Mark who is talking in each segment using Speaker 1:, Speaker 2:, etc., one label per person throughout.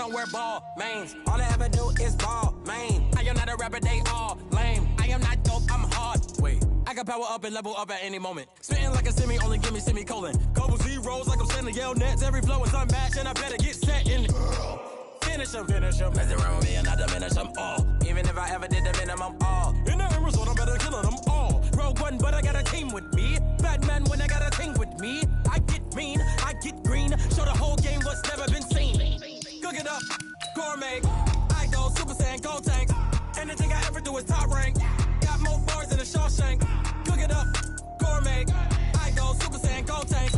Speaker 1: don't wear ball mains. All I ever do is ball, man. I am not a rapper, they all lame. I am not dope, I'm hard. Wait, I can power up and level up at any moment. Spitting like a semi, only give me semicolon. Couple zeros like I'm sending yell nets. Every flow is unmatched and I better get set in. Finish them. Mess around with me and I diminish them all. Even if I ever did the minimum, all. In the result, I'm better killing them all. Rogue One, but I got a team with me. Batman when I got a team with me. I get mean, I get green. Show the whole game what's never been seen. Cook it up, gourmet. I go Super Saiyan, Gold Tank. Anything I ever do is top rank. Got more bars than a Shawshank. Cook it up, gourmet. I go Super Saiyan, Gold Tank.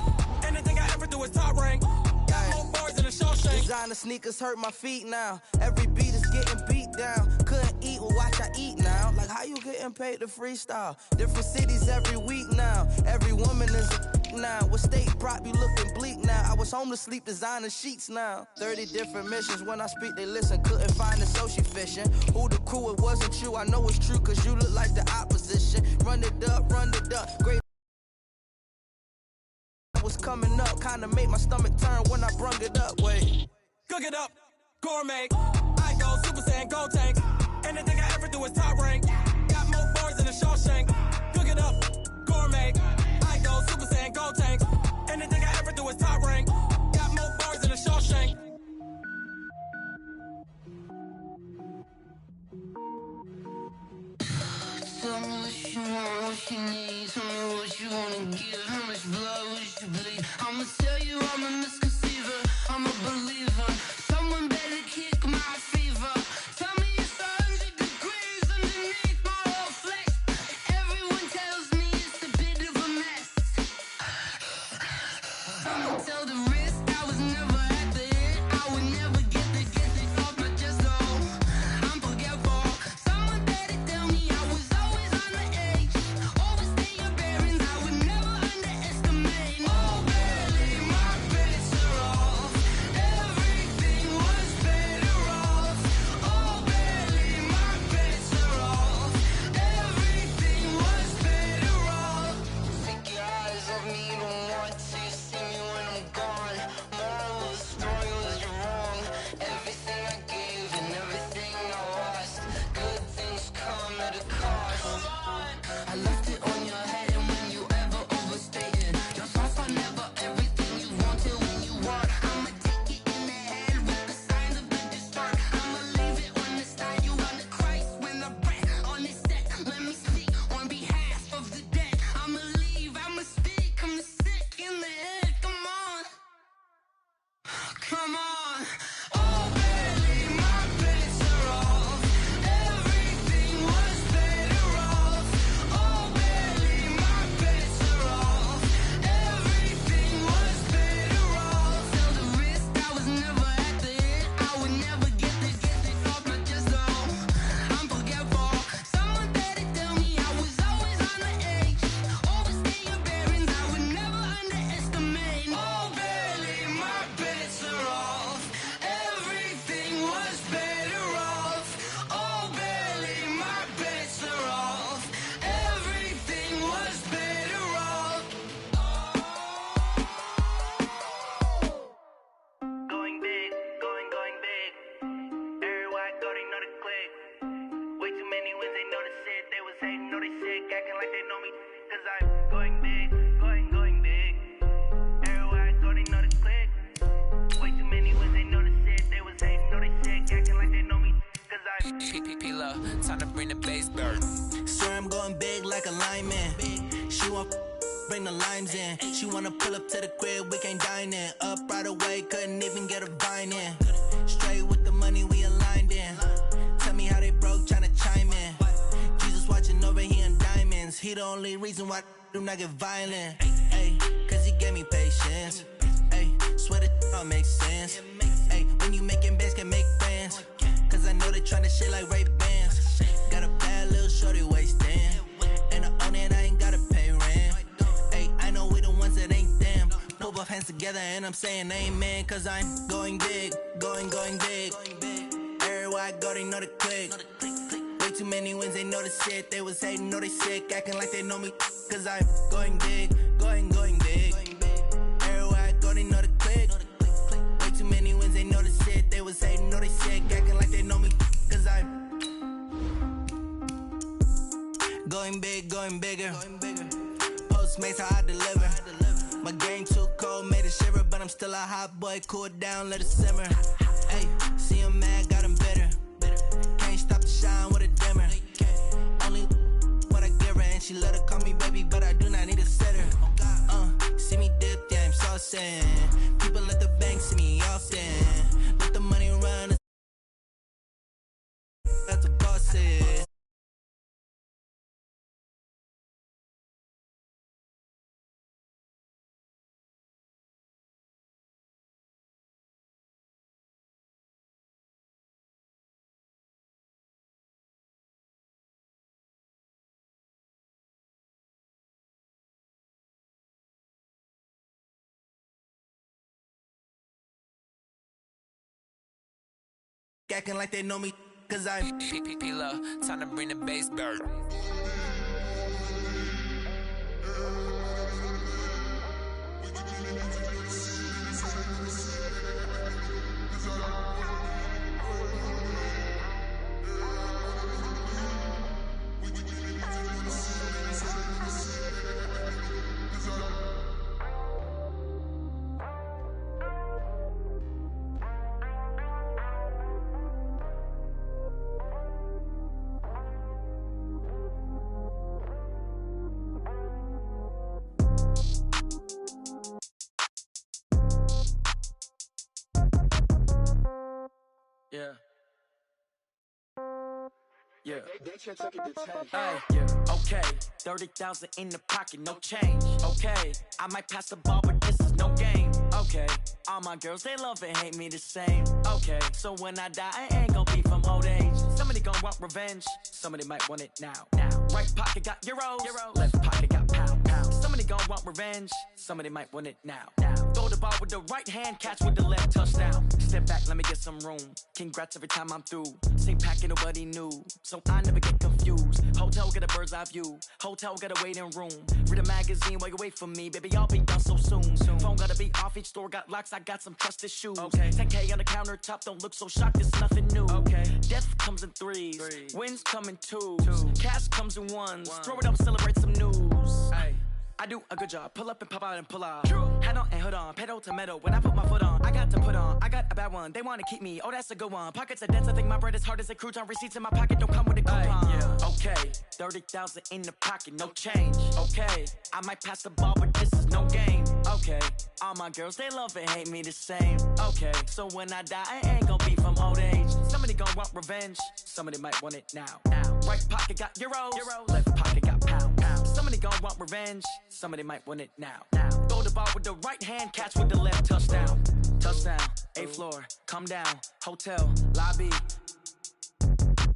Speaker 1: Anything I ever do is top rank. Got more bars than a Shawshank.
Speaker 2: Designer sneakers hurt my feet now. Every beat is getting beat down. Couldn't eat, well watch I eat now. Like how you getting paid to freestyle? Different cities every week now. Every woman is a now. With state prop, you looking bleak now. I was home to sleep, designer sheets now. 30 different missions. When I speak, they listen. Couldn't find it, so she fishing. Who the crew? It wasn't you. I know it's true, cause you look like the opposition. Run it up. Great was coming up, kinda made my stomach turn when I brung it up. Wait,
Speaker 1: cook it up, gourmet. I go Super Saiyan, Gold Tank. Anything I ever do is top rank. Got more bars than a Shawshank. Cook it up, gourmet. I go Super Saiyan, Gold Tank. Anything I ever do is top rank. Got more bars than a Shawshank.
Speaker 3: Tell me what you want, what you need. Tell me what you wanna give. How much blood would you bleed? I'ma tell you I'm a misconceiver. I'm a believer. Someone better kick my fever. Tell me it's 100 degrees underneath my whole flesh. Everyone tells me it's a bit of a mess. I'ma tell the risk I was never at the hit. I would never get it off my chest though. I'm forgetful. Someone better tell me I was always on the edge. Overstay your bearings, I would never underestimate. Oh, barely, my bets are off. Everything was better off. Oh, barely, my bets are off. Everything was better off. Take your eyes off me, you don't want to see me when I'm gone. Moral of the story was you're wrong. Everything I gave and everything I lost. Good things come at a cost. I left it on your head, and when you ever overstated, your thoughts are never everything you wanted when you want. I'ma take it in the head with the signs of the distort. I'ma leave it on the side. You on the Christ when the breath on this set. Let me speak on behalf of the dead. I'ma leave, I'ma speak. I'm the sick in the head. Come on, come on. Oh, barely, my bets are off. Everything was better off. Oh, barely, my bets are off. Everything was better off. Tell the risk I was never at the hit. I would never get it off my chest though. I'm forgetful. Someone better tell me I was always on the edge. Overstay your bearings, I would never underestimate. Oh, barely, my bets are off. Everything was better off. Oh, barely, my bets are off. Everything was better off. Going big, going big. Everywhere I go, they know the click. Way too many wins, they know the shit. They was hating, know they sick, acting like they know me. Cause I'm going big, going big. Everywhere I go, they know the click. Way too many wins, they know the shit. They was hating, know they sick, acting like they know me. Cause I'm
Speaker 4: P-P-P-Lo, time to bring the bass bird.
Speaker 2: swear I'm going big like a lineman. She want bring the limes in. She wanna pull up to the crib, we can't dine in. Up right away, couldn't even get a vine in. Straight with the money we aligned in. Tell me how they broke, tryna chime in. Jesus watching over here in diamonds. He the only reason why I do not get violent. Ay, cause he gave me patience. Ay, swear that all makes sense. Ay, when you making bands, can make friends. Cause I know they tryna shit like Ray-Bans. Got a bad little shorty wasting. And I own it, I ain't gotta pay rent. Ay, I know we the ones that ain't them. Put both hands together and I'm saying amen. Cause I'm going big, going big. Everywhere I go, they know the click. Way too many wins, they know the shit. They was hating, know they sick, acting like they know me. Cause I'm going big, going big. Everywhere I go, they know the click. Way too many wins, they know the shit. They was hating. check, acting like they know me, cause I'm going big, going bigger. Postmates how I deliver. My game too cold, made it shiver, but I'm still a hot boy. Cool down, let it simmer. Hey, see him mad, got him bitter. Can't stop the shine with a dimmer. Only what I give her, and she let her call me baby, but I do not need a sitter. See me dip, yeah, I'm saucing. People at the bank see me often. Let the money run. That's a boss is. Acting like they know me, cause I'm
Speaker 4: P-P-P-Love, time to bring the bass bird.
Speaker 1: Yeah. Yeah. Hey, yeah. Okay. 30,000 in the pocket, no change. Okay. I might pass the ball, but this is no game. Okay. All my girls, they love and hate me the same. Okay. So when I die, I ain't gonna be from old age. Somebody gonna want revenge. Somebody might want it now. Right pocket got euros. Left pocket got pound. Somebody gonna want revenge. Somebody might want it now. Throw the ball with the right hand, catch with the left, touchdown. Step back, let me get some room. Congrats every time I'm through. Same packet, nobody knew, so I never get confused. Hotel get a bird's eye view. Hotel get a waiting room. Read a magazine while you wait for me, baby. I'll be done so soon. Phone gotta be off. Each store got locks. I got some trusted shoes. Okay. 10K on the countertop. Don't look so shocked. It's nothing new. Okay. Death comes in threes. Wins come in twos. Cash comes in ones. Throw it up, celebrate some news. Hey. I do a good job, pull up and pop out and pull out. Head on and hood on, pedal to metal. When I put my foot on, I got to put on. I got a bad one, they wanna keep me. Oh, that's a good one. Pockets are dense, I think my bread is hard as a crouton. Receipts in my pocket don't come with a coupon. Yeah. Okay, 30,000 in the pocket, no change. Okay, I might pass the ball, but this is no game. Okay, all my girls, they love and hate me the same. Okay, so when I die, I ain't gonna be from old age. Somebody gonna want revenge, somebody might want it now. Right pocket got euros, left pocket got pound. Somebody gonna want revenge, somebody might want it now. Throw the ball with the right hand, catch with the left, touchdown. Touchdown, 8th floor, come down, hotel, lobby.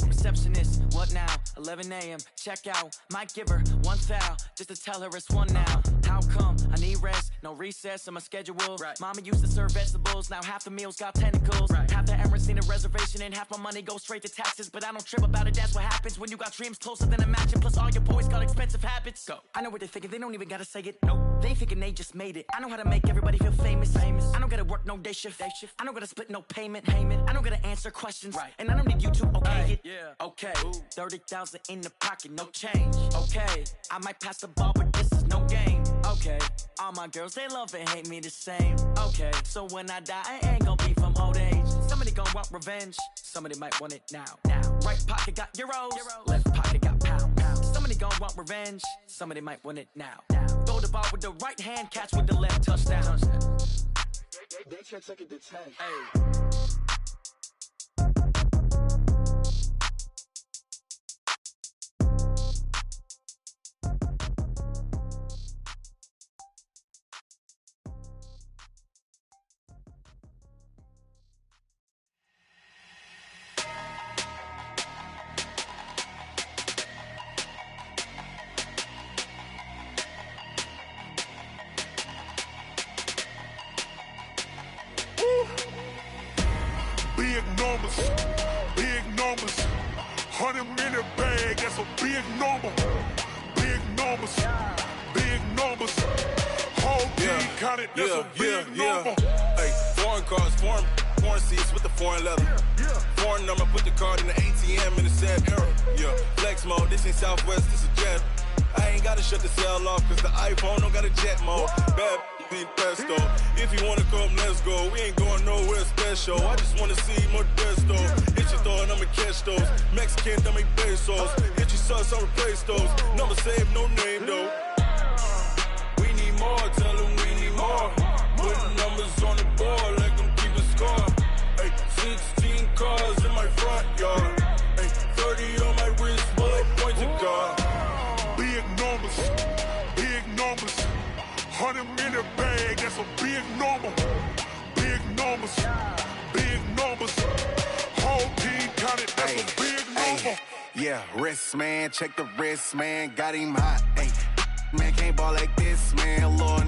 Speaker 1: Receptionist, what now? 11 a.m., check out. Might give her one foul, just to tell her it's one now. How come? I need rest, no recess in my schedule. Mama used to serve vegetables, now half the meals got tentacles. Half the errands need a reservation, and half my money goes straight to taxes. But I don't trip about it, that's what happens when you got dreams closer than a match. And plus all your boys got expensive habits. Go. I know what they're thinking, they don't even gotta say it. Nope. They ain't thinking they just made it. I know how to make everybody feel famous. I don't gotta work no day shift. I don't gotta split no payment. I don't gotta answer questions. And I don't need you to okay it. Okay, 30,000 in the pocket, no change. Okay, I might pass the ball, but this is no game. Okay, all my girls, they love and hate me the same. Okay, so when I die, I ain't gonna be from old age. Somebody gonna want revenge, somebody might want it now. Right pocket got euros, left pocket got pound. Somebody gonna want revenge, somebody might want it now. Throw the ball with the right hand, catch with the left, touchdown.
Speaker 5: They check it to 10.
Speaker 1: Hey.
Speaker 6: Big numbers, 100-minute bag, that's a big number. Big numbers, whole team counted, that's a big number.
Speaker 7: Hey, foreign cars, foreign foreign seats with the foreign leather. Foreign number, put the card in the ATM in the sad era. Yeah, flex mode, this ain't Southwest, this is jet. I ain't gotta shut the cell off, cause the iPhone don't got a jet mode. Bad be pesto. If you wanna come, let's go. We ain't going nowhere special. I just wanna see Modesto. Hit your thought, I'ma catch those. Mexican, dummy pesos. Hit your sauce, I'll replace those. Number save, no name though. We need more, tell them we need more. Putting numbers on the board, let them keep a score. Ay, 16 cars in my front yard. Ay, 30 on my wrist, bullet point to God.
Speaker 6: Big numbers, big numbers. 100 in the bag, that's a big number. Big numbers, big numbers. Whole team counted, that's a big number.
Speaker 7: Yeah, wrist man, check the wrist man, got him hot. Ay, man can't ball like this, man. Lord,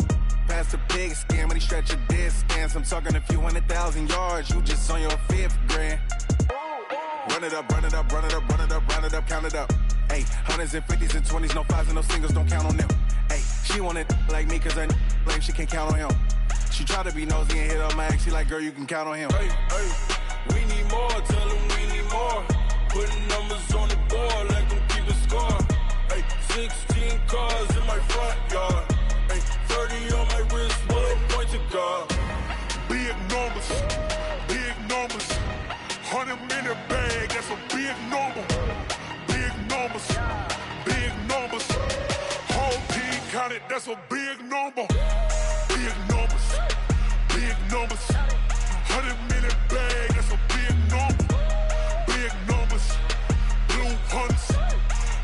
Speaker 7: past the pig skin when he stretch a distance. I'm talking a few 100,000 yards, you just on your 5th grand. Run it up, run it up, run it up, run it up, run it up, count it up. Ay, 100s and 50s and 20s, no 5s and no singles, don't count on them. Ay, she want it like me, cause her like she can't count on him. She try to be nosy and hit her max, she like, girl, you can count on him. Hey, hey, we need more, tell them we need more. Putting numbers on the board, let them keep a score. Ay, 16 cars in my front yard. Ay, 30 on my wrist, bullet point to God.
Speaker 6: Big numbers, big numbers. 100 in the bag, that's a big number. Big numbers, big numbers. Whole team counted, that's a big number. Big numbers, big numbers. 100 in the bag, that's a big number. Big numbers, blue hunts.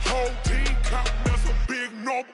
Speaker 6: Whole team counting, that's a big number.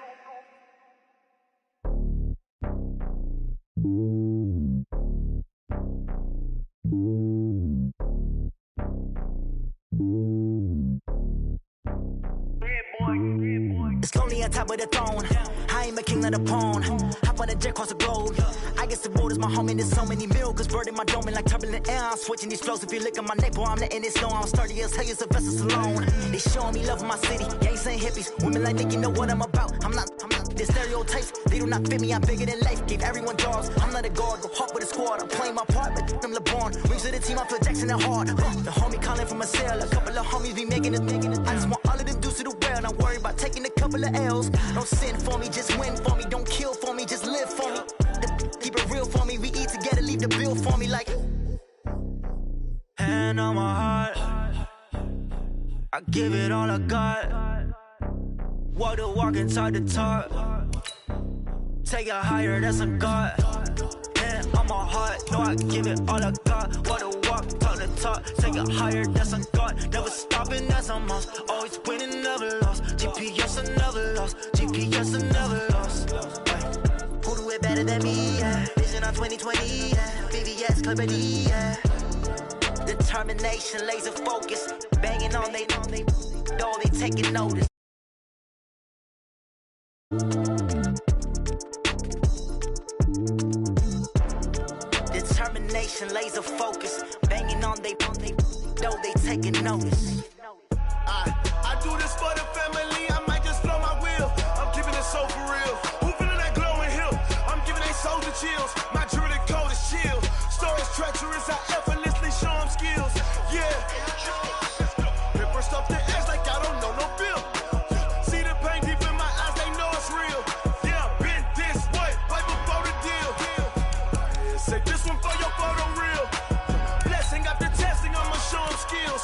Speaker 8: It's lonely on top of the throne. I ain't a king of the pawn. Hop on a jet across the globe. I guess the world is my home and there's so many miracles. Bird in my dome and like turbulent air. I'm switching these flows. If you look at my neck, boy, I'm letting it snow. I'm sturdy as hell, Sylvester Stallone. They showing me love in my city. Gangs ain't hippies. Women like Nick, you know what I'm about. I'm not. The stereotypes, they do not fit me. I'm bigger than life. Gave everyone jobs. I'm not a guard. Go hard with a squad. I'm playing my part, but them LeBron. Rings to the team, I feel Jackson and hard. The homie calling from a cell. A couple of homies be making it. I just want all of them dudes to do well. Not worry about taking a couple of L's. Don't sin for me, just win for me. Don't kill for me, just live for me. Keep it real for me. We eat together, leave the bill for me like. Hand on my heart, I give it all I got. Walk the walk inside the talk. Take it higher, that's a God. Hand on my heart, no, I give it all I got. Walk the walk, talk the talk. Take it higher, that's a God. Never stopping, that's a must. Always winning, never lost. GPS, I never lost. GPS, I never lost. Who do it better than me? Yeah. Vision on 2020. Yeah. VVS, Clarity. Yeah. Determination, laser focus. Banging on they taking notice. Determination, laser focus. Banging on they taking notice.
Speaker 9: I do this for the family. I might just blow my wheel. I'm keeping it so for real. Who feeling that glowing hill? I'm giving they soldier chills. My jewelry code is chill. Stories treacherous. I effortlessly show them skills. Yeah. Paper stuff the edge like I don't know no bill. See the pain deep in my eyes, they know it's real. Yeah, been this way, right before the deal. Say this one for your photo real. Blessing after testing, I'ma show them skills.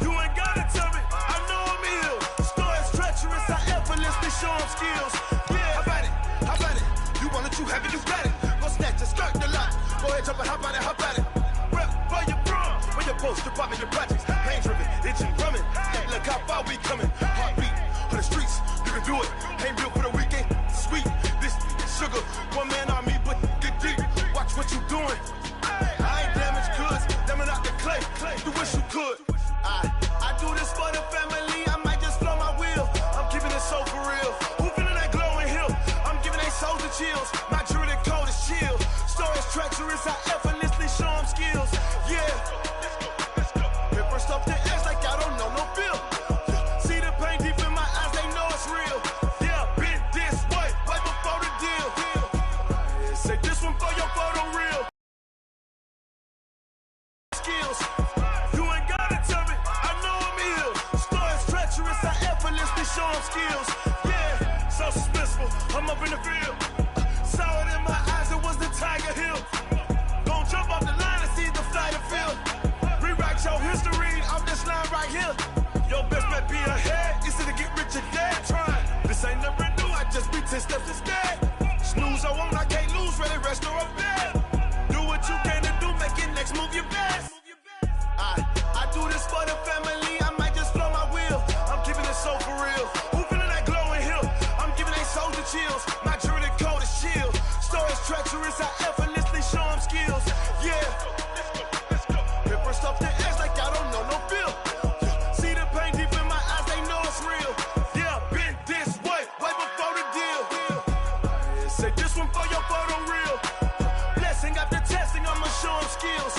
Speaker 9: You ain't gotta tell me, I know I'm ill. Stories treacherous, I effortlessly show them skills. Yeah, how about it? How about it? You want it, you have it, you got it. Go snatch it, skirt the lot. Go ahead, jump it, how about it? How about it? Rep for your bro, for your post, your pop, your projects. Pain driven, itching, drumming. Look how far we coming. Heartbeat for the streets, you can do it. Ain't built for the weekend, sweet. This sugar, one man army, but get deep. Watch what you doing. I ain't damaged goods, damn it out the clay. You wish you could. I do this for the family. I might just blow my wheel. I'm keeping it so for real. Who feeling that glowing hill? I'm giving they soldier chills. My jewelry code is chill. Stories treacherous. I effortlessly show them skills. Yeah. Paper stuff the edge like I don't know no bill. See the pain deep in my eyes, they know it's real. Yeah, been this way, right before the deal. Say this one for your photo real. them skills. Yeah, so suspenseful. I'm up in the field. Saw it in my eyes, it was the Tiger Hill. Gon' jump off the line and see the flight of field. Rewrite your history off this line right here. Your best bet be ahead. Easy to get rich or dead. Trying. This ain't never new. I just be 10 steps instead. Snooze I won't, I can't lose. Ready, rest or a bed. Do what you can to do. Make it next move your best. I do this for the family. I might just flow my wheel. I'm keeping it so for real. Who feeling that glowing hill? I'm giving they soldier chills. My jewelry coat is chill. Stories treacherous. I effortlessly show them skills. Yeah. Hit first off the edge like I don't know no feel. See the pain deep in my eyes. They know it's real. Yeah, been this way before the deal. Say this one for your photo reel. Blessing after testing. I'ma show them skills.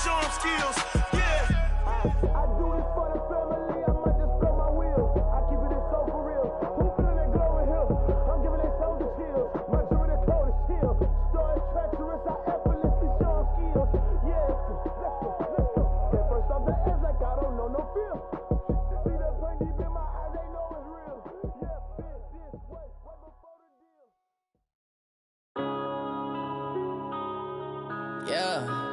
Speaker 9: Show them skills, yeah. I do this for the family, I might just blow my wheel. I keep it so for real. Who feeling that glowing hill? I'm giving they soldier chills. My jewelry coat is chill. Stories treacherous, I effortlessly show them skills. Yeah, let's go. Hit first off the edge like I don't know no feel. See that pain deep in my eyes, they know it's real. Yeah, been this way before the deal.
Speaker 1: Yeah.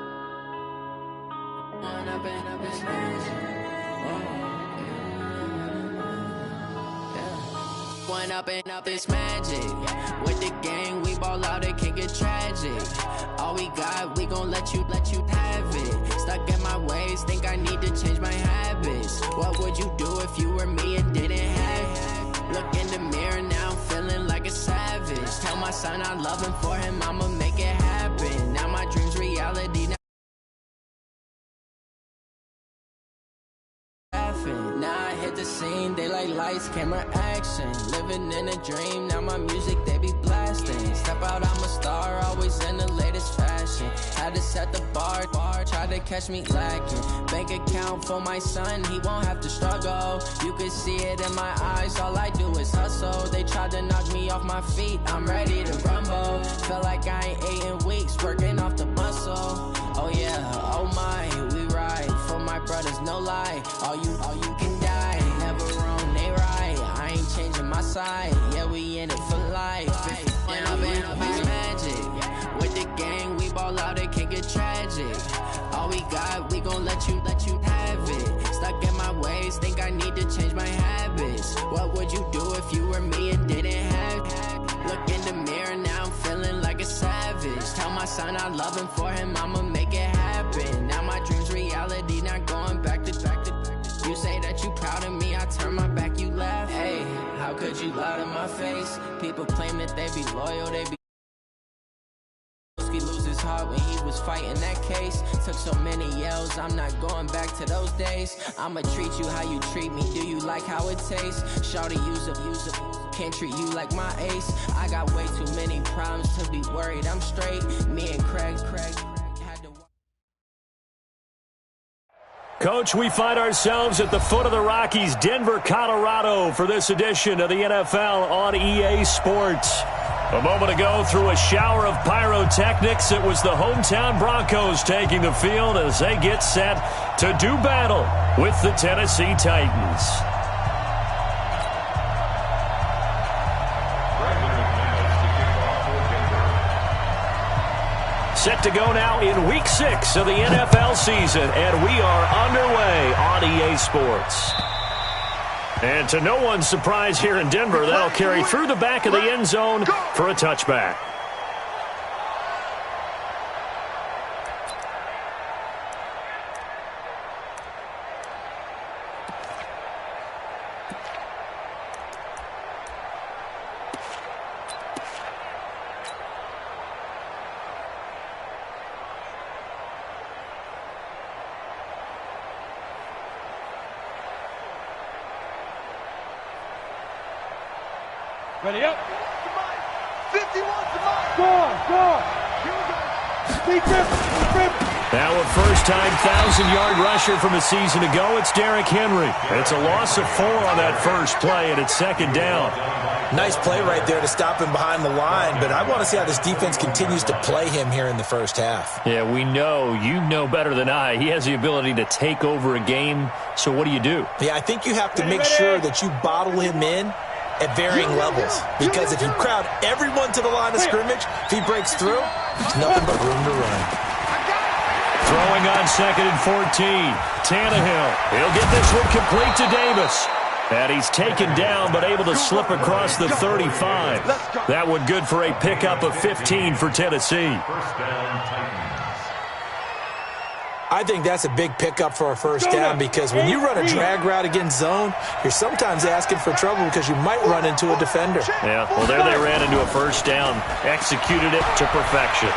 Speaker 1: One up and up this magic. With the gang, we ball out, it can get tragic. All we got, we gon' let you have it. Stuck in my ways, think I need to change my habits. What would you do if you were me and didn't have it? Look in the mirror now, I'm feeling like a savage. Tell my son I love him, for him I'ma make it happen. Now my dream's reality. Now I hit the scene, they like lights, camera, action. Living in a dream, now my music they be blasting. Step out, I'm a star, always in the latest fashion. Had to set the bar, try to catch me lacking. Bank account for my son, he won't have to struggle. You can see it in my eyes, all I do is hustle. They tried to knock me off my feet, I'm ready to rumble. Felt like I ain't ate in weeks, working off the muscle. Oh yeah, oh my, we ride for my brothers, no lie. All you can die, never wrong, they right. I ain't changing my side, yeah, we in it for life. When up in it's magic. With the gang, we ball out, it can get tragic. All we got, we gon' let you have it. Stuck in my ways, think I need to change my habits. What would you do if you were me and didn't have it? Look in the mirror, now I'm feeling like a savage. Tell my son I love him, for him I'ma make it happen. Now my dream's reality, not going back to. You say that you proud of me, I turn my back, you laugh. Hey, how could you lie to my face? People claim that they be loyal, they be. He lose his heart when he was fighting that case. Took so many yells, I'm not going back to those days. I'ma treat you how you treat me, do you like how it tastes? Shawty, use up, can't treat you like my ace. I got way too many problems to be worried, I'm straight. Me and Craig had to.
Speaker 10: Coach, we find ourselves at the foot of the Rockies, Denver, Colorado, for this edition of the NFL on EA Sports. A moment ago, through a shower of pyrotechnics, it was the hometown Broncos taking the field as they get set to do battle with the Tennessee Titans. Set to go now in Week 6 of the NFL season, and we are underway on EA Sports. And to no one's surprise here in Denver, that'll carry through the back of the end zone for a touchback.
Speaker 11: Ready up. 51 to mine. Score.
Speaker 10: Now a first-time 1,000-yard rusher from a season ago, it's Derrick Henry. It's a loss of 4 on that first play, and it's second down.
Speaker 12: Nice play right there to stop him behind the line, but I want to see how this defense continues to play him here in the first half.
Speaker 10: Yeah, we know. You know better than I. He has the ability to take over a game, so what do you do?
Speaker 12: Yeah, I think you have to make sure that you bottle him in at varying levels, because if you crowd everyone to the line of scrimmage, if he breaks through, there's nothing but room to run.
Speaker 10: Throwing on 2nd and 14. Tannehill. He'll get this one complete to Davis. And he's taken down, but able to slip across the 35. That one good for a pickup of 15 for Tennessee.
Speaker 12: I think that's a big pickup for a first down, because when you run a drag route against zone, you're sometimes asking for trouble because you might run into a defender.
Speaker 10: Yeah, well, there they ran into a first down. Executed it to perfection.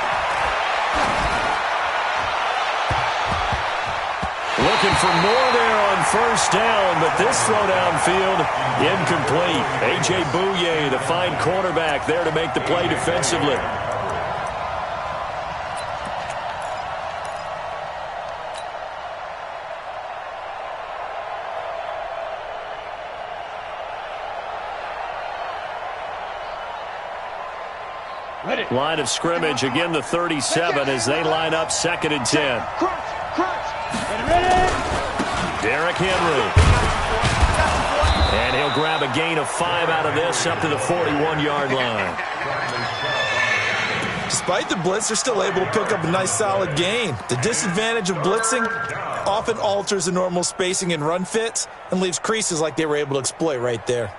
Speaker 10: Looking for more there on first down, but this throw downfield, incomplete. A.J. Bouye, the fine cornerback, there to make the play defensively. Line of scrimmage, again the 37 as they line up 2nd and 10. Derrick Henry. And he'll grab a gain of 5 out of this up to the 41-yard line.
Speaker 12: Despite the blitz, they're still able to pick up a nice solid gain. The disadvantage of blitzing often alters the normal spacing and run fits and leaves creases like they were able to exploit right there.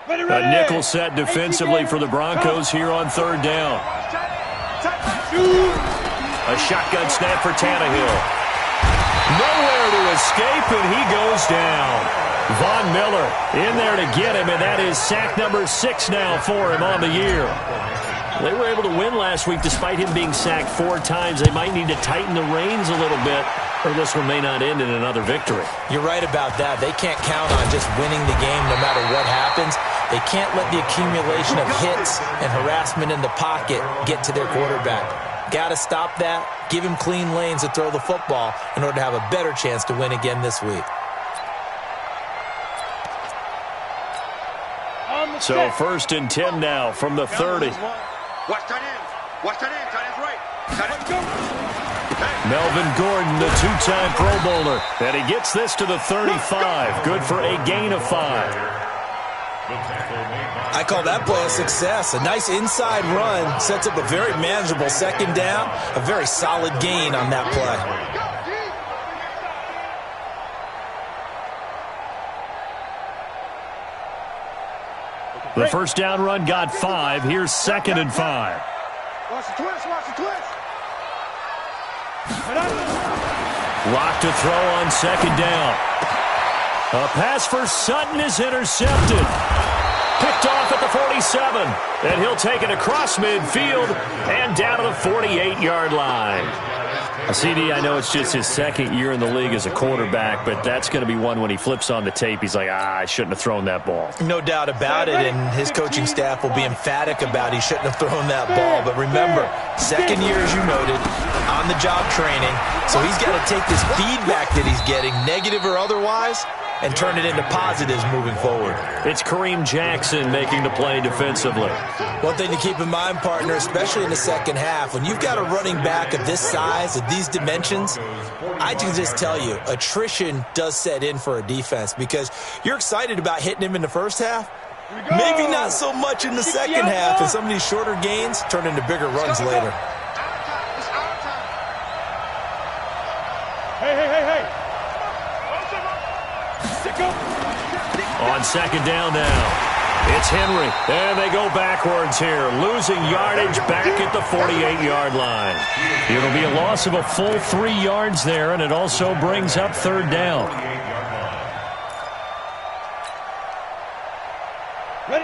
Speaker 10: A nickel set defensively for the Broncos here on 3rd down. A shotgun snap for Tannehill. Nowhere to escape, and he goes down. Von Miller in there to get him, and that is sack number 6 now for him on the year. They were able to win last week despite him being sacked 4 times. They might need to tighten the reins a little bit, or this one may not end in another victory.
Speaker 12: You're right about that. They can't count on just winning the game no matter what happens. They can't let the accumulation of hits and harassment in the pocket get to their quarterback. Got to stop that, give him clean lanes to throw the football in order to have a better chance to win again this week.
Speaker 10: So 1st and 10 now from the 30.
Speaker 11: Watch tight ends. Watch tight ends. Tight ends right. Tight ends go.
Speaker 10: Melvin Gordon, the 2-time Pro Bowler. And he gets this to the 35. Good for a gain of 5.
Speaker 12: I call that play a success. A nice inside run sets up a very manageable 2nd down. A very solid gain on that play.
Speaker 10: The first down run got 5. Here's 2nd and 5.
Speaker 11: Watch the twist. Watch the twist.
Speaker 10: Lock to throw on 2nd down. A pass for Sutton is intercepted. Picked off at the 47. And he'll take it across midfield and down to the 48-yard line. CD, I know it's just his 2nd year in the league as a quarterback, but that's going to be one when he flips on the tape, he's like, I shouldn't have thrown that ball.
Speaker 12: No doubt about it, and his coaching staff will be emphatic about he shouldn't have thrown that ball. But remember, 2nd year, as you noted, on-the-job training, so he's got to take this feedback that he's getting, negative or otherwise, and turn it into positives moving forward.
Speaker 10: It's Kareem Jackson making the play defensively.
Speaker 12: One thing to keep in mind, partner, especially in the 2nd half, when you've got a running back of this size, of these dimensions, I can just tell you, attrition does set in for a defense because you're excited about hitting him in the first half. Maybe not so much in the 2nd half, and some of these shorter gains turn into bigger runs later.
Speaker 11: Hey.
Speaker 10: On 2nd down now, it's Henry, and they go backwards here, losing yardage back at the 48-yard line. It'll be a loss of a full 3 yards there, and it also brings up 3rd down.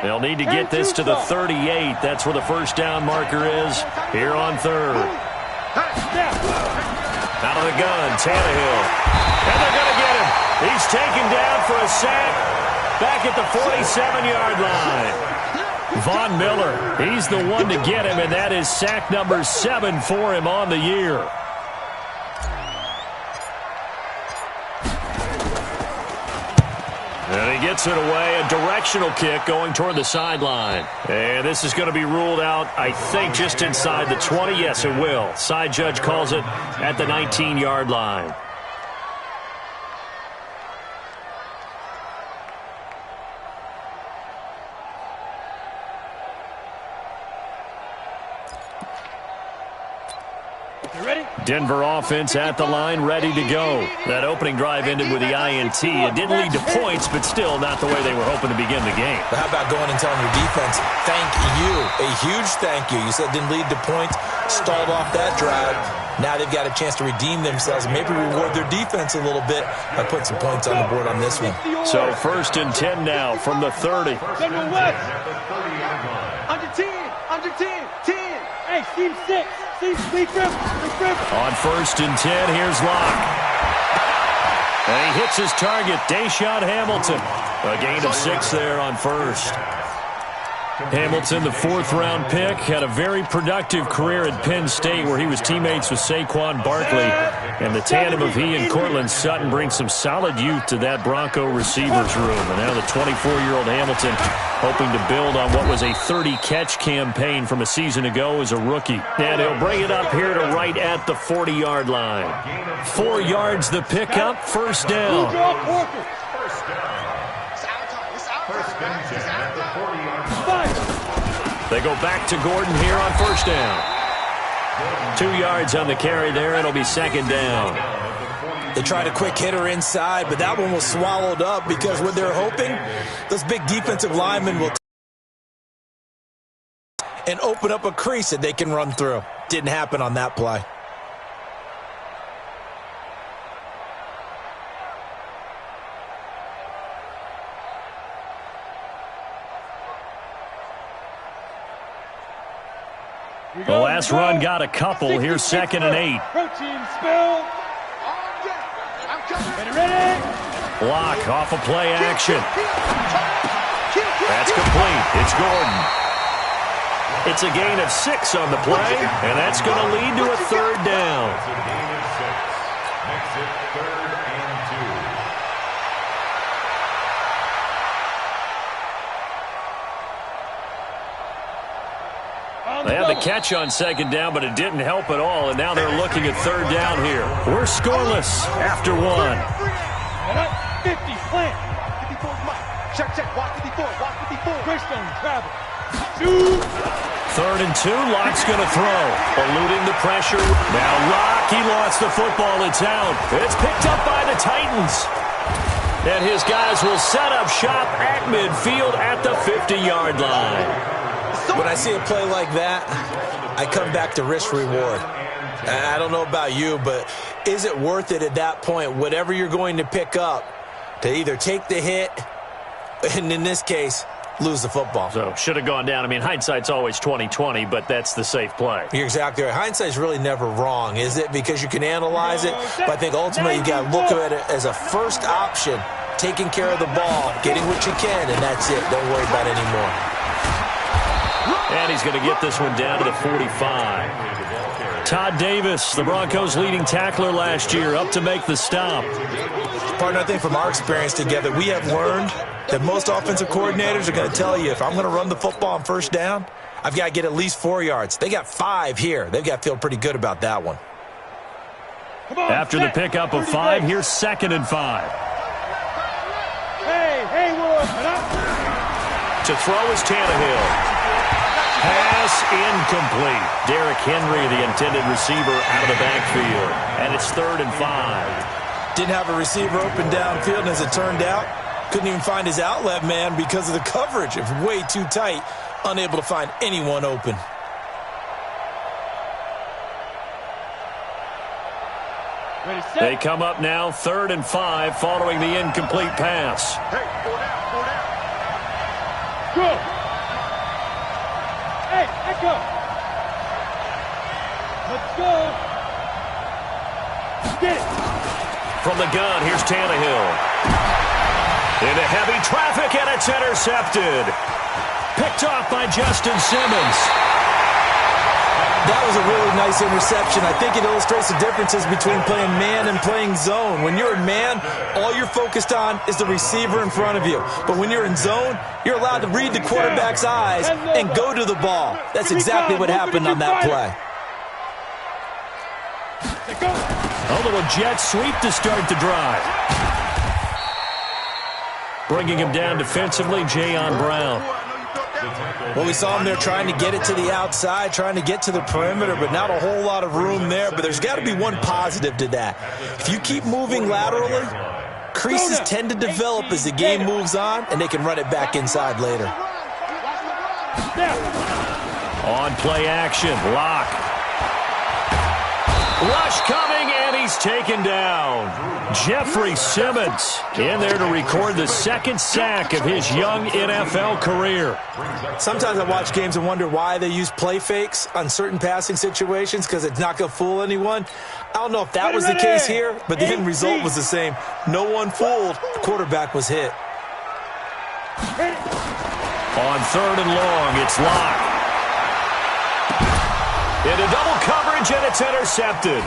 Speaker 10: They'll need to get this to the 38. That's where the first down marker is here on 3rd. Out of the gun, Tannehill. And they're going to get him. He's taken down for a sack back at the 47-yard line. Von Miller, he's the one to get him, and that is sack number 7 for him on the year. And he gets it away, a directional kick going toward the sideline. And this is going to be ruled out, I think, just inside the 20. Yes, it will. Side judge calls it at the 19-yard line. Denver offense at the line, ready to go. That opening drive ended with the INT. It didn't lead to points, but still not the way they were hoping to begin the game.
Speaker 12: But how about going and telling your defense, thank you, a huge thank you. You said it didn't lead to points, stalled off that drive. Now they've got a chance to redeem themselves and maybe reward their defense a little bit by putting some points on the board on this one.
Speaker 10: So 1st and 10 now from the 30.
Speaker 13: Under 10, under 10, 10. Hey, Steve 6.
Speaker 10: On 1st and 10, here's Locke. And he hits his target, Deshaun Hamilton. A gain of 6 there on 1st. Hamilton, the 4th-round pick, had a very productive career at Penn State where he was teammates with Saquon Barkley. And the tandem of he and Cortland Sutton brings some solid youth to that Bronco receivers room. And now the 24-year-old Hamilton hoping to build on what was a 30-catch campaign from a season ago as a rookie. And he'll bring it up here to right at the 40-yard line. 4 yards the pickup, 1st down. They go back to Gordon here on 1st down. 2 yards on the carry there. It'll be 2nd down.
Speaker 12: They tried a quick hitter inside, but that one was swallowed up because what they're hoping, those big defensive linemen will and open up a crease that they can run through. Didn't happen on that play.
Speaker 10: The last run got a couple. Here's 2nd and 8.
Speaker 13: Protein spill.
Speaker 10: Block off of play action. That's complete. It's Gordon. It's a gain of 6 on the play, and that's going to lead to a 3rd down. They had the catch on 2nd down, but it didn't help at all, and now they're looking at 3rd down here. We're scoreless after 1.
Speaker 13: 50, plant. 54, Mike. Check, watch 54, watch 54. Christian, travel.
Speaker 10: 3rd and 2, Locke's going to throw. Eluding the pressure. Now Locke, he lost the football. It's out. It's picked up by the Titans. And his guys will set up shop at midfield at the 50-yard line.
Speaker 12: When I see a play like that, I come back to risk-reward. I don't know about you, but is it worth it at that point, whatever you're going to pick up, to either take the hit, and in this case, lose the football?
Speaker 10: So, should have gone down. I mean, hindsight's always 20/20, but that's the safe play.
Speaker 12: You're exactly right. Hindsight's really never wrong, is it? Because you can analyze it, but I think ultimately you got to look at it as a first option, taking care of the ball, getting what you can, and that's it. Don't worry about it anymore.
Speaker 10: And he's going to get this one down to the 45. Todd Davis, the Broncos' leading tackler last year, up to make the stop.
Speaker 12: Partner, I think from our experience together, we have learned that most offensive coordinators are going to tell you, if I'm going to run the football on 1st down, I've got to get at least 4 yards. They got 5 here. They've got to feel pretty good about that one.
Speaker 10: After the pickup of 5, here's 2nd and 5.
Speaker 13: Hey, Will.
Speaker 10: To throw is Tannehill. Pass incomplete. Derrick Henry, the intended receiver, out of the backfield. And it's 3rd and 5.
Speaker 12: Didn't have a receiver open downfield, and as it turned out, couldn't even find his outlet man because of the coverage. It was way too tight, unable to find anyone open.
Speaker 10: They come up now, 3rd and 5, following the incomplete pass.
Speaker 11: Hey, 4 down, 4 down.
Speaker 13: Go. Hey, let's go. Let's go. Get it.
Speaker 10: From the gun, here's Tannehill. Into heavy traffic, and it's intercepted. Picked off by Justin Simmons.
Speaker 12: That was a really nice interception. I think it illustrates the differences between playing man and playing zone. When you're in man, all you're focused on is the receiver in front of you. But when you're in zone, you're allowed to read the quarterback's eyes and go to the ball. That's exactly what happened on that play.
Speaker 10: A little jet sweep to start the drive. Bringing him down defensively, Jayon Brown.
Speaker 12: Well, we saw him there trying to get it to the outside, trying to get to the perimeter, but not a whole lot of room there. But there's got to be one positive to that. If you keep moving laterally, creases tend to develop as the game moves on, and they can run it back inside later.
Speaker 10: On play action, Locke. Rush coming, and he's taken down. Jeffrey Simmons in there to record the second sack of his young NFL career.
Speaker 12: Sometimes I watch games and wonder why they use play fakes on certain passing situations, because it's not going to fool anyone. I don't know if that was the case here, but the end result was the same. No one fooled. The quarterback was hit.
Speaker 10: On 3rd and long, it's Locke. Into double coverage, and it's intercepted.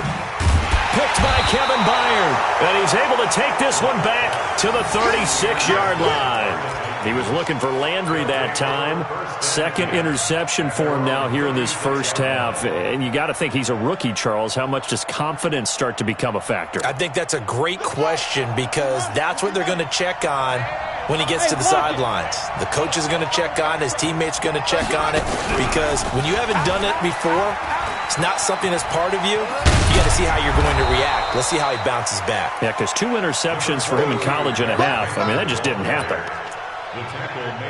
Speaker 10: Picked by Kevin Byard, and he's able to take this one back to the 36-yard line. He was looking for Landry that time. Second interception for him now here in this first half. And you got to think he's a rookie, Charles. How much does confidence start to become a factor?
Speaker 12: I think that's a great question, because that's what they're going to check on when he gets to the sidelines. The coach is going to check on, his teammates are going to check on it, because when you haven't done it before, it's not something that's part of you. You got to see how you're going to react. Let's see how he bounces back.
Speaker 10: Yeah, because 2 interceptions for him in college and a half. I mean, that just didn't happen.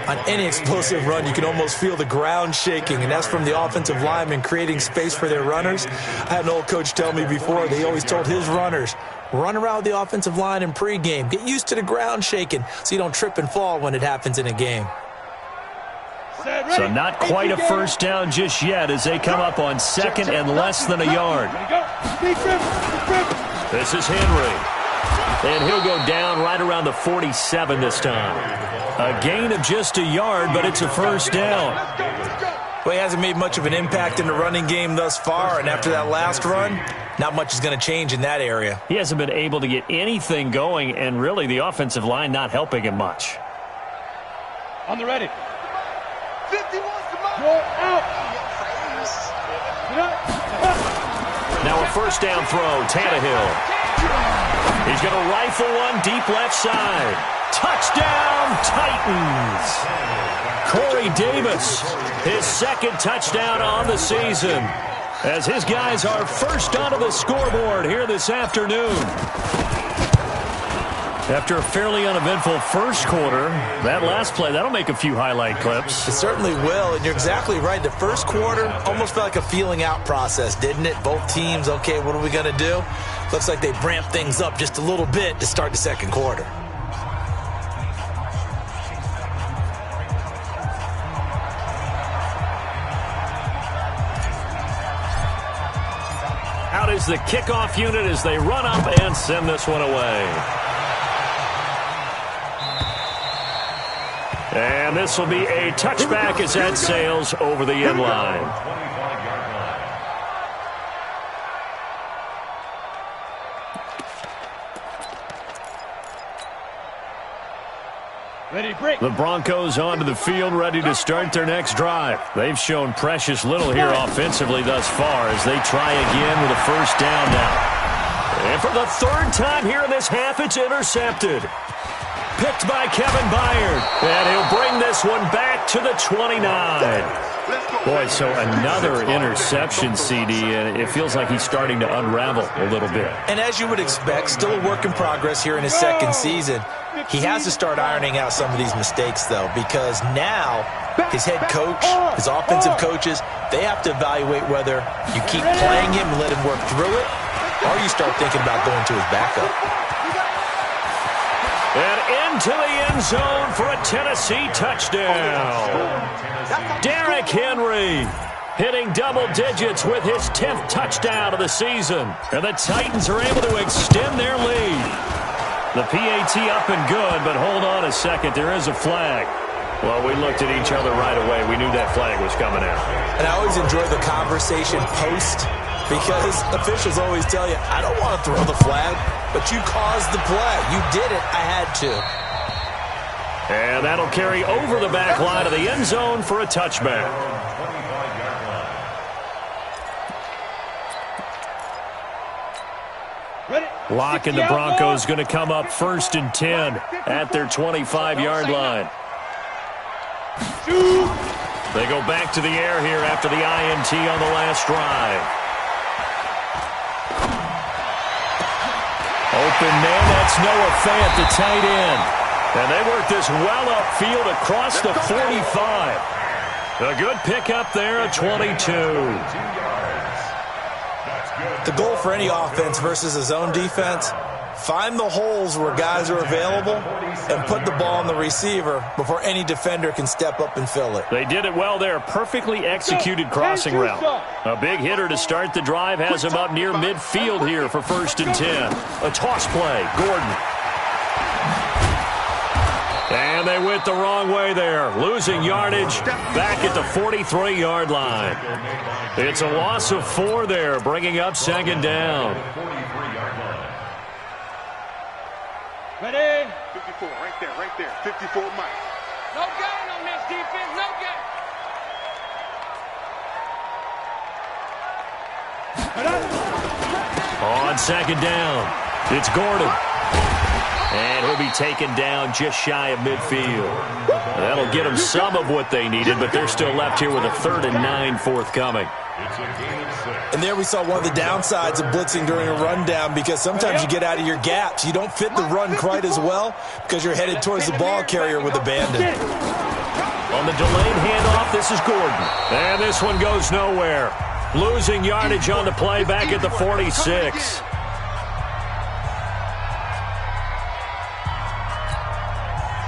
Speaker 12: On any explosive run, you can almost feel the ground shaking, and that's from the offensive linemen creating space for their runners. I had an old coach tell me before, they always told his runners, run around the offensive line in pregame. Get used to the ground shaking so you don't trip and fall when it happens in a game.
Speaker 10: So not quite a first down just yet as they come up on 2nd and less than a yard. This is Henry. And he'll go down right around the 47 this time. A gain of just a yard, but it's a first down.
Speaker 12: Well, he hasn't made much of an impact in the running game thus far, and after that last run, not much is going to change in that area.
Speaker 10: He hasn't been able to get anything going, and really the offensive line not helping him much.
Speaker 13: On the ready. 51 out.
Speaker 10: Now a first down throw, Tannehill. He's going to rifle one deep left side. Touchdown, Titans. Corey Davis, his 2nd touchdown on the season, as his guys are first onto the scoreboard here this afternoon. After a fairly uneventful first quarter, that last play, that'll make a few highlight clips.
Speaker 12: It certainly will, and you're exactly right. The first quarter almost felt like a feeling out process, didn't it? Both teams, okay, what are we going to do? Looks like they ramped things up just a little bit to start the second quarter.
Speaker 10: Out is the kickoff unit as they run up and send this one away. And this will be a touchback as that sails over the end line. The Broncos onto the field, ready to start their next drive. They've shown precious little here offensively thus far as they try again with a first down now. And for the 3rd time here in this half, it's intercepted. Picked by Kevin Byard, and he'll bring this one back to the 29. Boy, so another interception, CD, and it feels like he's starting to unravel a little bit.
Speaker 12: And as you would expect, still a work in progress here in his 2nd season. He has to start ironing out some of these mistakes, though, because now his head coach, his offensive coaches, they have to evaluate whether you keep playing him and let him work through it, or you start thinking about going to his backup.
Speaker 10: And into the end zone for a Tennessee touchdown. Derrick Henry hitting double digits with his 10th touchdown of the season. And the Titans are able to extend their lead. The PAT up and good, but hold on a second. There is a flag. Well, we looked at each other right away. We knew that flag was coming out.
Speaker 12: And I always enjoy the conversation post because officials always tell you, I don't want to throw the flag, but you caused the play. You did it. I had to.
Speaker 10: And that'll carry over the back line of the end zone for a touchback. Locke and the Broncos going to come up 1st and 10 at their 25-yard line. They go back to the air here after the INT on the last drive. Open man, that's Noah Fant, the tight end. And they work this well upfield across the 45. A good pickup there at 22.
Speaker 12: The goal for any offense versus a zone defense, find the holes where guys are available and put the ball on the receiver before any defender can step up and fill it.
Speaker 10: They did it well there. Perfectly executed crossing route. A big hitter to start the drive has him up near midfield here for 1st and 10. A toss play, Gordon. And they went the wrong way there, losing yardage back at the 43-yard line. It's a loss of 4 there, bringing up 2nd down.
Speaker 13: Ready?
Speaker 5: 54, right there. 54, Mike.
Speaker 13: No gain on this defense, no gain.
Speaker 10: On 2nd down, it's Gordon. And he'll be taken down just shy of midfield. That'll get them some of what they needed, but they're still left here with a 3rd and 9 forthcoming.
Speaker 12: And there we saw one of the downsides of blitzing during a rundown because sometimes you get out of your gaps. You don't fit the run quite as well because you're headed towards the ball carrier with abandon.
Speaker 10: On the delayed handoff, this is Gordon. And this one goes nowhere. Losing yardage on the play back at the 46.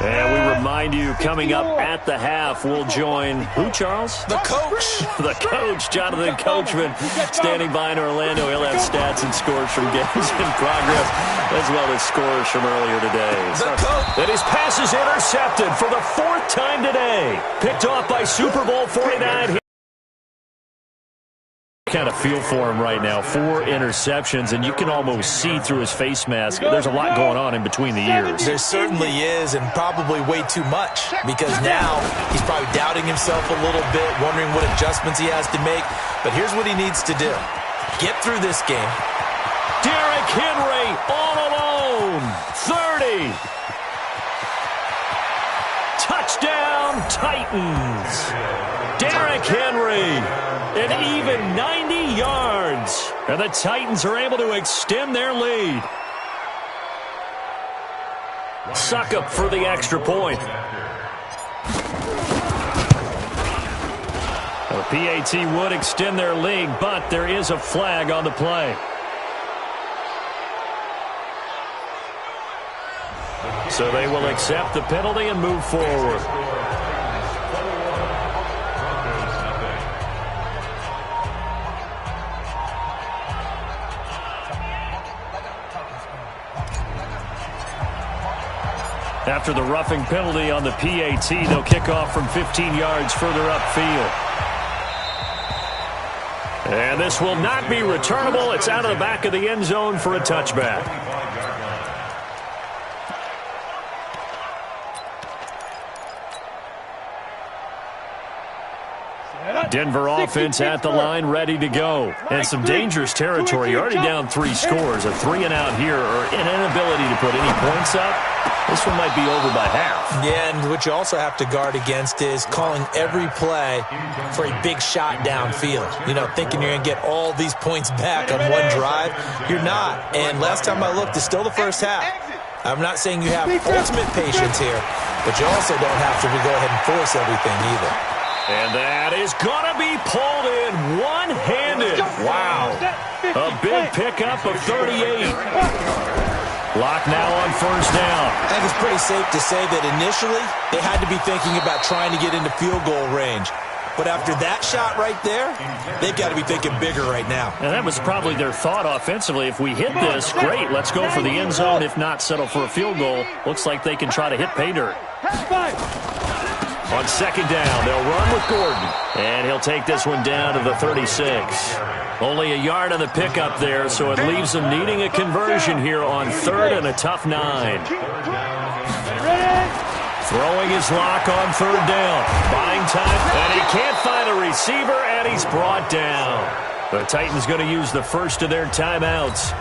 Speaker 10: And we remind you, coming up at the half, we'll join who, Charles?
Speaker 12: The coach.
Speaker 10: The coach, Jonathan Coachman, standing by in Orlando. He'll have stats and scores from games in progress, as well as scores from earlier today. And his pass is intercepted for the 4th time today. Picked off by Super Bowl 49. Kind of feel for him right now. 4 interceptions, and you can almost see through his face mask. There's a lot going on in between the ears.
Speaker 12: There certainly is, and probably way too much, because now he's probably doubting himself a little bit, wondering what adjustments he has to make. But here's what he needs to do. Get through this game.
Speaker 10: Derrick Henry all alone. 30. Touchdown, Titans. Derrick Henry. An even 90 yards. And the Titans are able to extend their lead. Suckup for the extra point. The PAT would extend their lead, but there is a flag on the play. So they will accept the penalty and move forward. After the roughing penalty on the PAT, they'll kick off from 15 yards further upfield. And this will not be returnable. It's out of the back of the end zone for a touchback. Denver offense at the line, ready to go. And some dangerous territory. You're already down 3 scores. A 3 and out here, or an inability to put any points up. This one might be over by half.
Speaker 12: Yeah, and what you also have to guard against is calling every play for a big shot downfield. You know, thinking you're going to get all these points back on one drive. You're not. And last time I looked, it's still the first half. I'm not saying you have ultimate patience here, but you also don't have to go ahead and force everything either.
Speaker 10: And that is going to be pulled in one-handed. Wow. A big pickup of 38. Lock now on 1st down.
Speaker 12: I think it's pretty safe to say that initially they had to be thinking about trying to get into field goal range. But after that shot right there, they've got to be thinking bigger right now.
Speaker 10: And that was probably their thought offensively. If we hit this, great, let's go for the end zone. If not, settle for a field goal. Looks like they can try to hit pay dirt. On second down, they'll run with Gordon. And he'll take this one down to the 36. Only a yard on the pickup there, so it leaves them needing a conversion here on third and a tough 9. Throwing his lock on third down. Buying time, and he can't find a receiver, and he's brought down. The Titans going to use the first of their timeouts,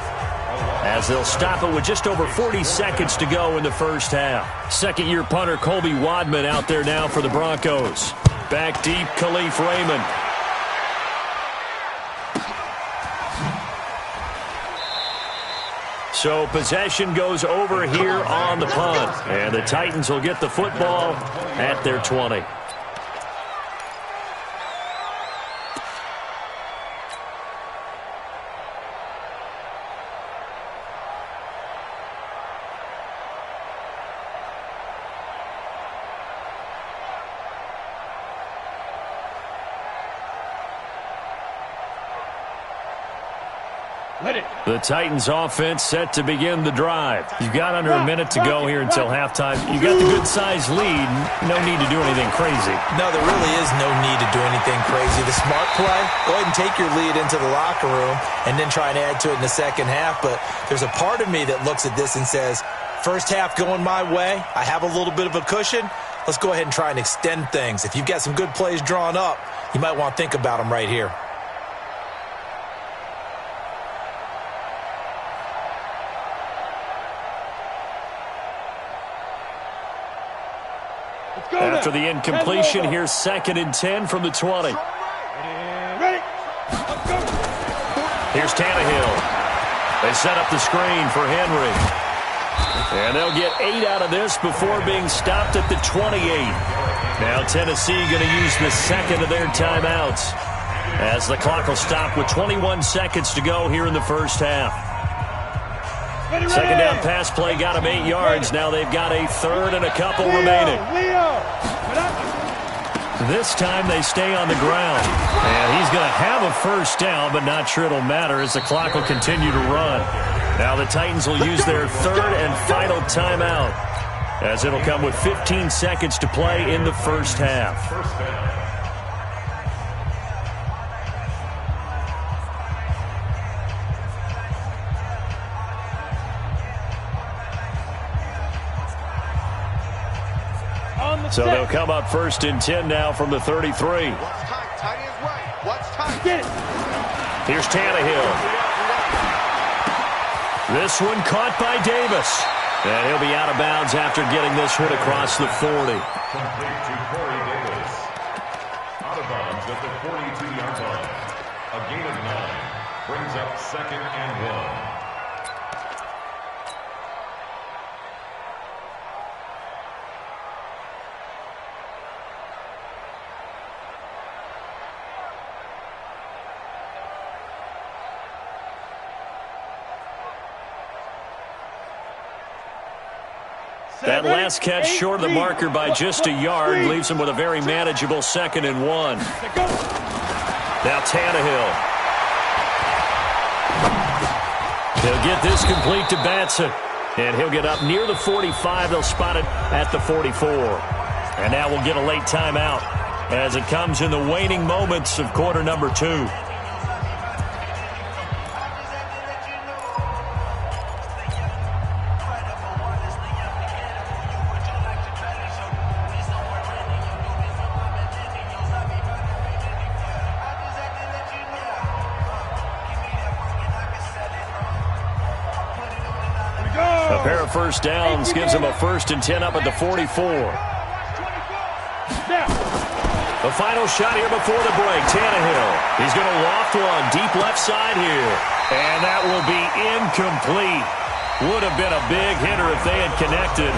Speaker 10: as they'll stop it with just over 40 seconds to go in the first half. Second-year punter Colby Wadman out there now for the Broncos. Back deep, Khalif Raymond. So possession goes over here on the punt, and the Titans will get the football at their 20. The Titans offense set to begin the drive. You've got under a minute to go here until halftime. You've got the good-sized lead. No need to do anything crazy.
Speaker 12: No, there really is no need to do anything crazy. The smart play, go ahead and take your lead into the locker room and then try and add to it in the second half. But there's a part of me that looks at this and says, first half going my way, I have a little bit of a cushion. Let's go ahead and try and extend things. If you've got some good plays drawn up, you might want to think about them right here.
Speaker 10: After the incompletion, here's 2nd and 10 from the 20. Here's Tannehill. They set up the screen for Henry. And they'll get 8 out of this before being stopped at the 28. Now Tennessee going to use the second of their timeouts, as the clock will stop with 21 seconds to go here in the first half. Second down pass play got him 8 yards. Now they've got a third and a couple remaining. This time they stay on the ground. And he's going to have a first down, but not sure it'll matter as the clock will continue to run. Now the Titans will use their third and final timeout, as it'll come with 15 seconds to play in the first half. So they'll come up 1st and 10 now from the 33. Here's Tannehill. This one caught by Davis. And he'll be out of bounds after getting this one across the 40.
Speaker 14: Complete to Corey Davis. Out of bounds at the 42-yard line. A gain of 9 brings up 2nd and 1.
Speaker 10: That last catch short of the marker by just a yard leaves him with a very manageable 2nd and 1. Now Tannehill. He'll get this complete to Batson. And he'll get up near the 45. They'll spot it at the 44. And now we'll get a late timeout as it comes in the waning moments of quarter number 2. A pair of first downs gives him a 1st and 10 up at the 44. The final shot here before the break. Tannehill. He's going to loft one deep left side here. And that will be incomplete. Would have been a big hitter if they had connected.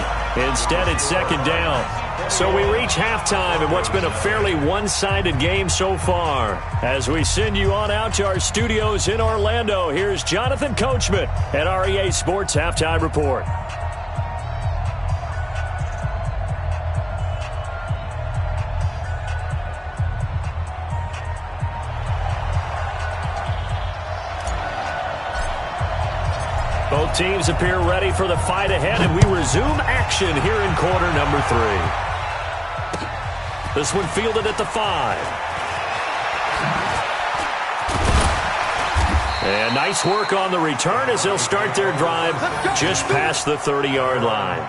Speaker 10: Instead, it's 2nd down. So we reach halftime in what's been a fairly one-sided game so far. As we send you on out to our studios in Orlando, here's Jonathan Coachman at our EA Sports Halftime Report. Both teams appear ready for the fight ahead, and we resume action here in quarter number 3. This one fielded at the 5. And nice work on the return as they'll start their drive just past the 30-yard line.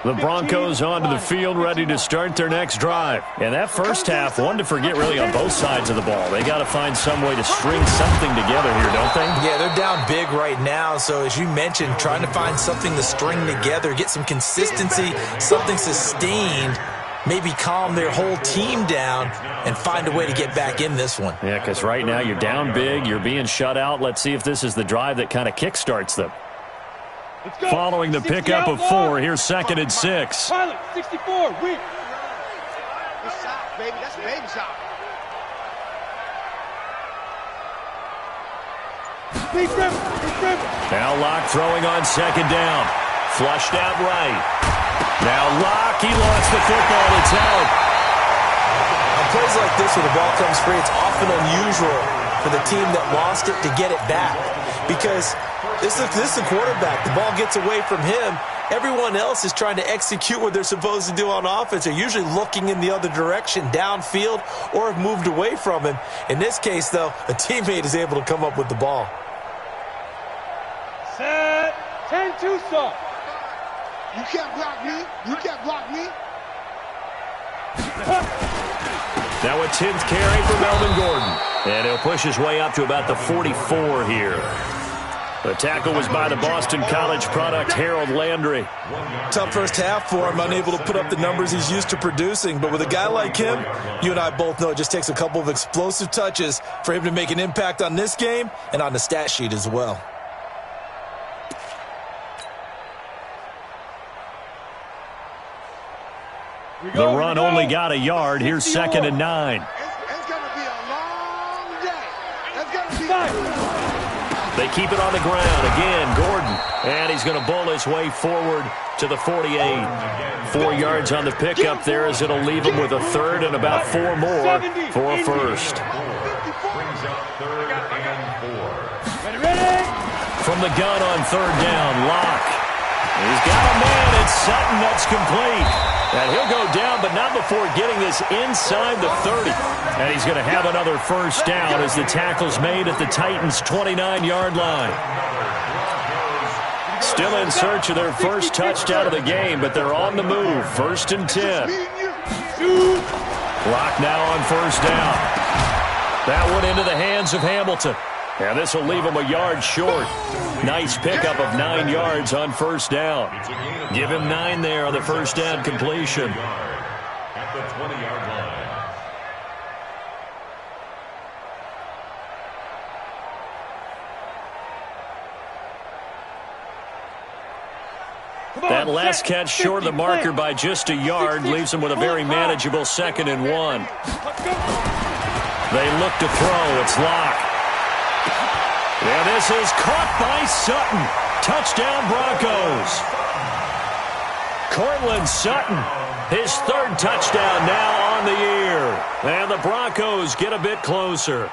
Speaker 10: The Broncos onto the field, ready to start their next drive. And that first half, one to forget really on both sides of the ball. They got to find some way to string something together here, don't they?
Speaker 12: Yeah, they're down big right now. So as you mentioned, trying to find something to string together, get some consistency, something sustained, maybe calm their whole team down and find a way to get back in this one.
Speaker 10: Yeah, because right now you're down big, you're being shut out. Let's see if this is the drive that kind of kickstarts them. Following the pickup of 4, here's 2nd and 6.
Speaker 13: Pilot, 64, win.
Speaker 9: Good shot, baby. That's a baby shot.
Speaker 13: Big rim.
Speaker 10: Now Locke throwing on 2nd down. Flushed out right. Now Locke, he lost the football. It's out.
Speaker 12: On plays like this where the ball comes free, it's often unusual for the team that lost it to get it back. Because this is the quarterback. The ball gets away from him. Everyone else is trying to execute what they're supposed to do on offense. They're usually looking in the other direction, downfield, or have moved away from him. In this case, though, a teammate is able to come up with the ball.
Speaker 13: Set. 10-2 stop.
Speaker 9: You can't block me. You can't block me.
Speaker 10: Now a 10th carry for Melvin Gordon. And he'll push his way up to about the 44 here. The tackle was by the Boston College product, Harold Landry.
Speaker 12: Tough first half for him, unable to put up the numbers he's used to producing. But with a guy like him, you and I both know it just takes a couple of explosive touches for him to make an impact on this game and on the stat sheet as well.
Speaker 10: The run only got a yard. Here's 2nd and 9.
Speaker 9: It's going to be a long day. It's going to be
Speaker 10: They keep it on the ground. Again, Gordon. And he's going to bowl his way forward to the 48. 4 yards on the pickup there as it'll leave him with a 3rd and about 4 more for a 1st.
Speaker 14: Brings up 3rd and 4.
Speaker 13: Ready?
Speaker 10: From the gun on 3rd down, Locke. He's got a man. It's Sutton. That's complete. And he'll go down, but not before getting this inside the 30. And he's going to have another 1st down as the tackle's made at the Titans' 29-yard line. Still in search of their first touchdown of the game, but they're on the move. 1st and 10. Clock now on 1st down. That one into the hands of Hamilton. And this will leave him a yard short. Nice pickup of 9 yards on 1st down. Give him 9 there on the 1st down completion.
Speaker 14: At the 20-yard line.
Speaker 10: That last catch short of the marker by just a yard leaves him with a very manageable 2nd and 1. They look to throw. It's Locke. And this is caught by Sutton. Touchdown Broncos. Cortland Sutton, his 3rd touchdown now on the year. And the Broncos get a bit closer.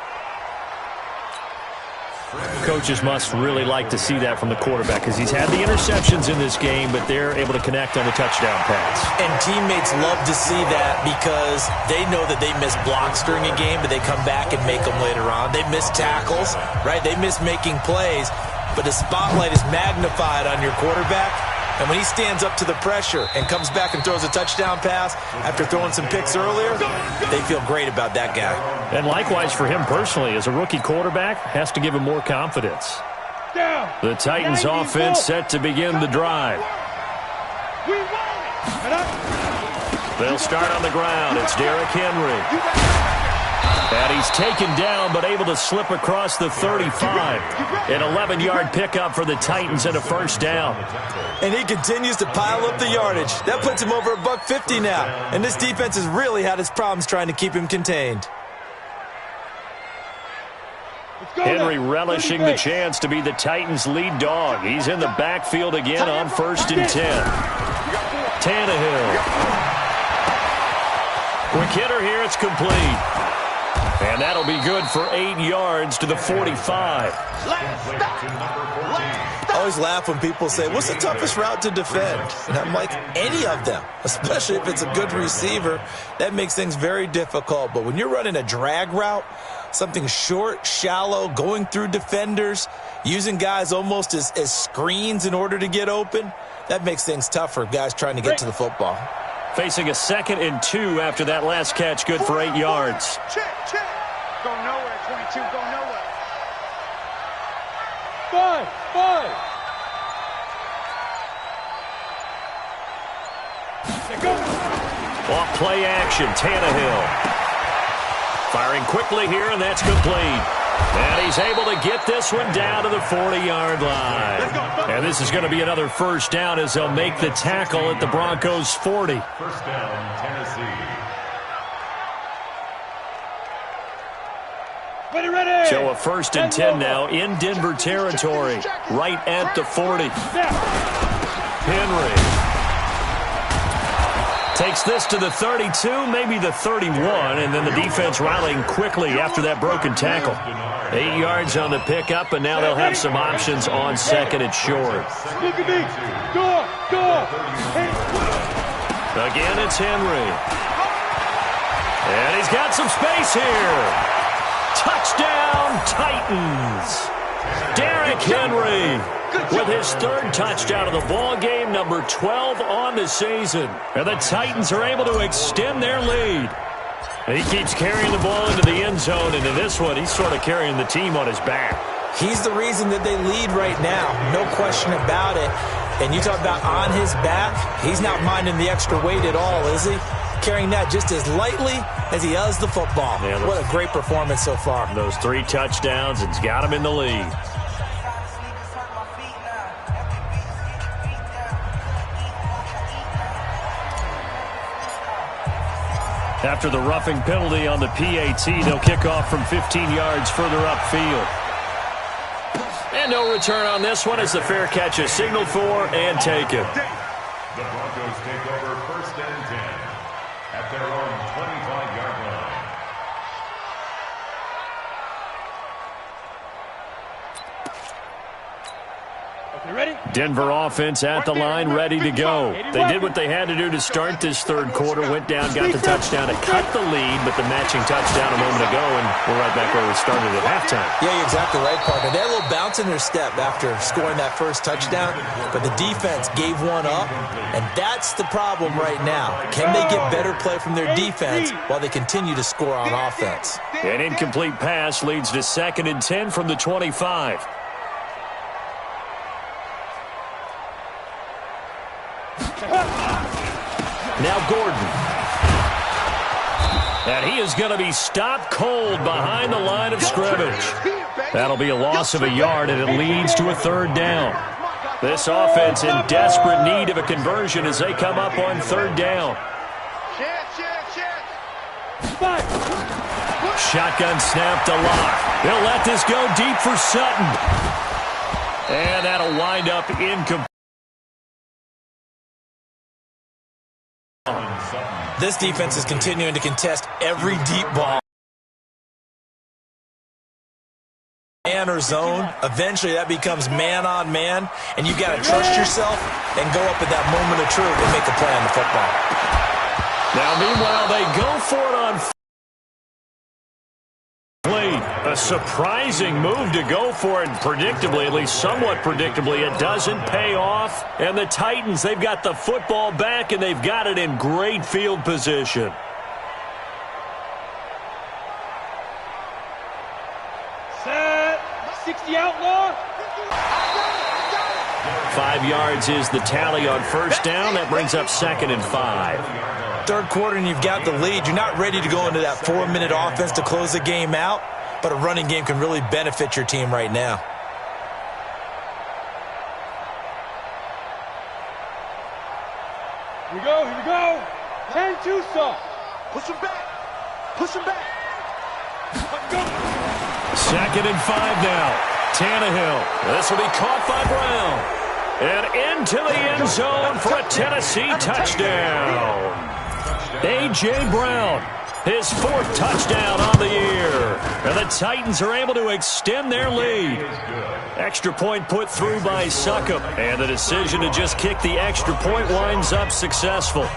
Speaker 10: Coaches must really like to see that from the quarterback because he's had the interceptions in this game, but they're able to connect on the touchdown pass.
Speaker 12: And teammates love to see that because they know that they miss blocks during a game, but they come back and make them later on. They miss tackles, right? They miss making plays, but the spotlight is magnified on your quarterback. And when he stands up to the pressure and comes back and throws a touchdown pass after throwing some picks earlier, they feel great about that guy.
Speaker 10: And likewise for him personally, as a rookie quarterback, has to give him more confidence. The Titans offense set to begin the drive. They'll start on the ground. It's Derrick Henry. And he's taken down, but able to slip across the 35. An 11-yard pickup for the Titans and a 1st down.
Speaker 12: And he continues to pile up the yardage. That puts him over $150 now. And this defense has really had its problems trying to keep him contained.
Speaker 10: Henry relishing the chance to be the Titans' lead dog. He's in the backfield again on 1st and 10. Tannehill. Quick hitter here, it's complete. And And that'll be good for 8 yards to the 45.
Speaker 12: I always laugh when people say, what's the toughest route to defend? And I'm like, any of them, especially if it's a good receiver. That makes things very difficult. But when you're running a drag route, something short, shallow, going through defenders, using guys almost as screens in order to get open, that makes things tough for guys trying to get to the football.
Speaker 10: Facing a 2nd and 2 after that last catch, good for 8 yards.
Speaker 13: Check. Go nowhere, 22, go nowhere. 5. Go.
Speaker 10: Off play action, Tannehill. Firing quickly here, and that's complete. And he's able to get this one down to the 40-yard line. And this is going to be another first down as they'll make the tackle at the Broncos' 40.
Speaker 14: First down, Tennessee.
Speaker 13: Ready.
Speaker 10: So a 1st and 10 now in Denver territory, right at the 40. Henry takes this to the 32, maybe the 31, and then the defense rallying quickly after that broken tackle. 8 yards on the pickup, and now they'll have some options on 2nd and short.
Speaker 13: Look at me. Go.
Speaker 10: Again, it's Henry. And he's got some space here. Touchdown, Titans. Derrick Henry with his 3rd touchdown of the ball game, number 12 on the season. And the Titans are able to extend their lead. He keeps carrying the ball into the end zone, and in this one, he's sort of carrying the team on his back.
Speaker 12: He's the reason that they lead right now, no question about it. And you talk about on his back, he's not minding the extra weight at all, is he? Carrying that just as lightly as he does the football. Yeah, what a great performance so far.
Speaker 10: Those 3 touchdowns, it's got him in the lead. After the roughing penalty on the PAT, they'll kick off from 15 yards further upfield. And no return on this one as the fair catch is signaled for and taken.
Speaker 14: The Broncos take over 1st and 10 at their own 25-yard line.
Speaker 13: Okay, ready?
Speaker 10: Denver offense at the line, ready to go. They did what they had to do to start this 3rd quarter, went down, got the touchdown to cut the lead, but the matching touchdown a moment ago, and we're right back where we started at halftime.
Speaker 12: Yeah, you're exactly right, partner. They had a little bounce in their step after scoring that 1st touchdown, but the defense gave one up, and that's the problem right now. Can they get better play from their defense while they continue to score on offense?
Speaker 10: An incomplete pass leads to 2nd and 10 from the 25. Now Gordon. And he is going to be stopped cold behind the line of scrimmage. That'll be a loss of a yard, and it leads to a 3rd down. This offense in desperate need of a conversion as they come up on 3rd down. Shotgun snap to Locke. They'll let this go deep for Sutton. And that'll wind up incomplete.
Speaker 12: This defense is continuing to contest every deep ball. Man or zone, eventually that becomes man on man, and you've got to trust yourself and go up at that moment of truth and make a play on the football.
Speaker 10: Now, meanwhile, they go for it on play. A surprising move to go for it, predictably, at least somewhat predictably, it doesn't pay off. And the Titans, they've got the football back, and they've got it in great field position.
Speaker 13: Set. 60 outlaw.
Speaker 10: 5 yards is the tally on 1st down. That brings up 2nd and 5.
Speaker 12: 3rd quarter, and you've got the lead. You're not ready to go into that 4-minute offense to close the game out, but a running game can really benefit your team right now.
Speaker 13: Here we go. 10-2 soft. Push him back. Go.
Speaker 10: 2nd and 5 now. Tannehill. This will be caught by Brown. And into the end zone for a Tennessee touchdown. A.J. Brown, his 4th touchdown on the year. And the Titans are able to extend their lead. Extra point put through by Succop. And the decision to just kick the extra point winds up successful.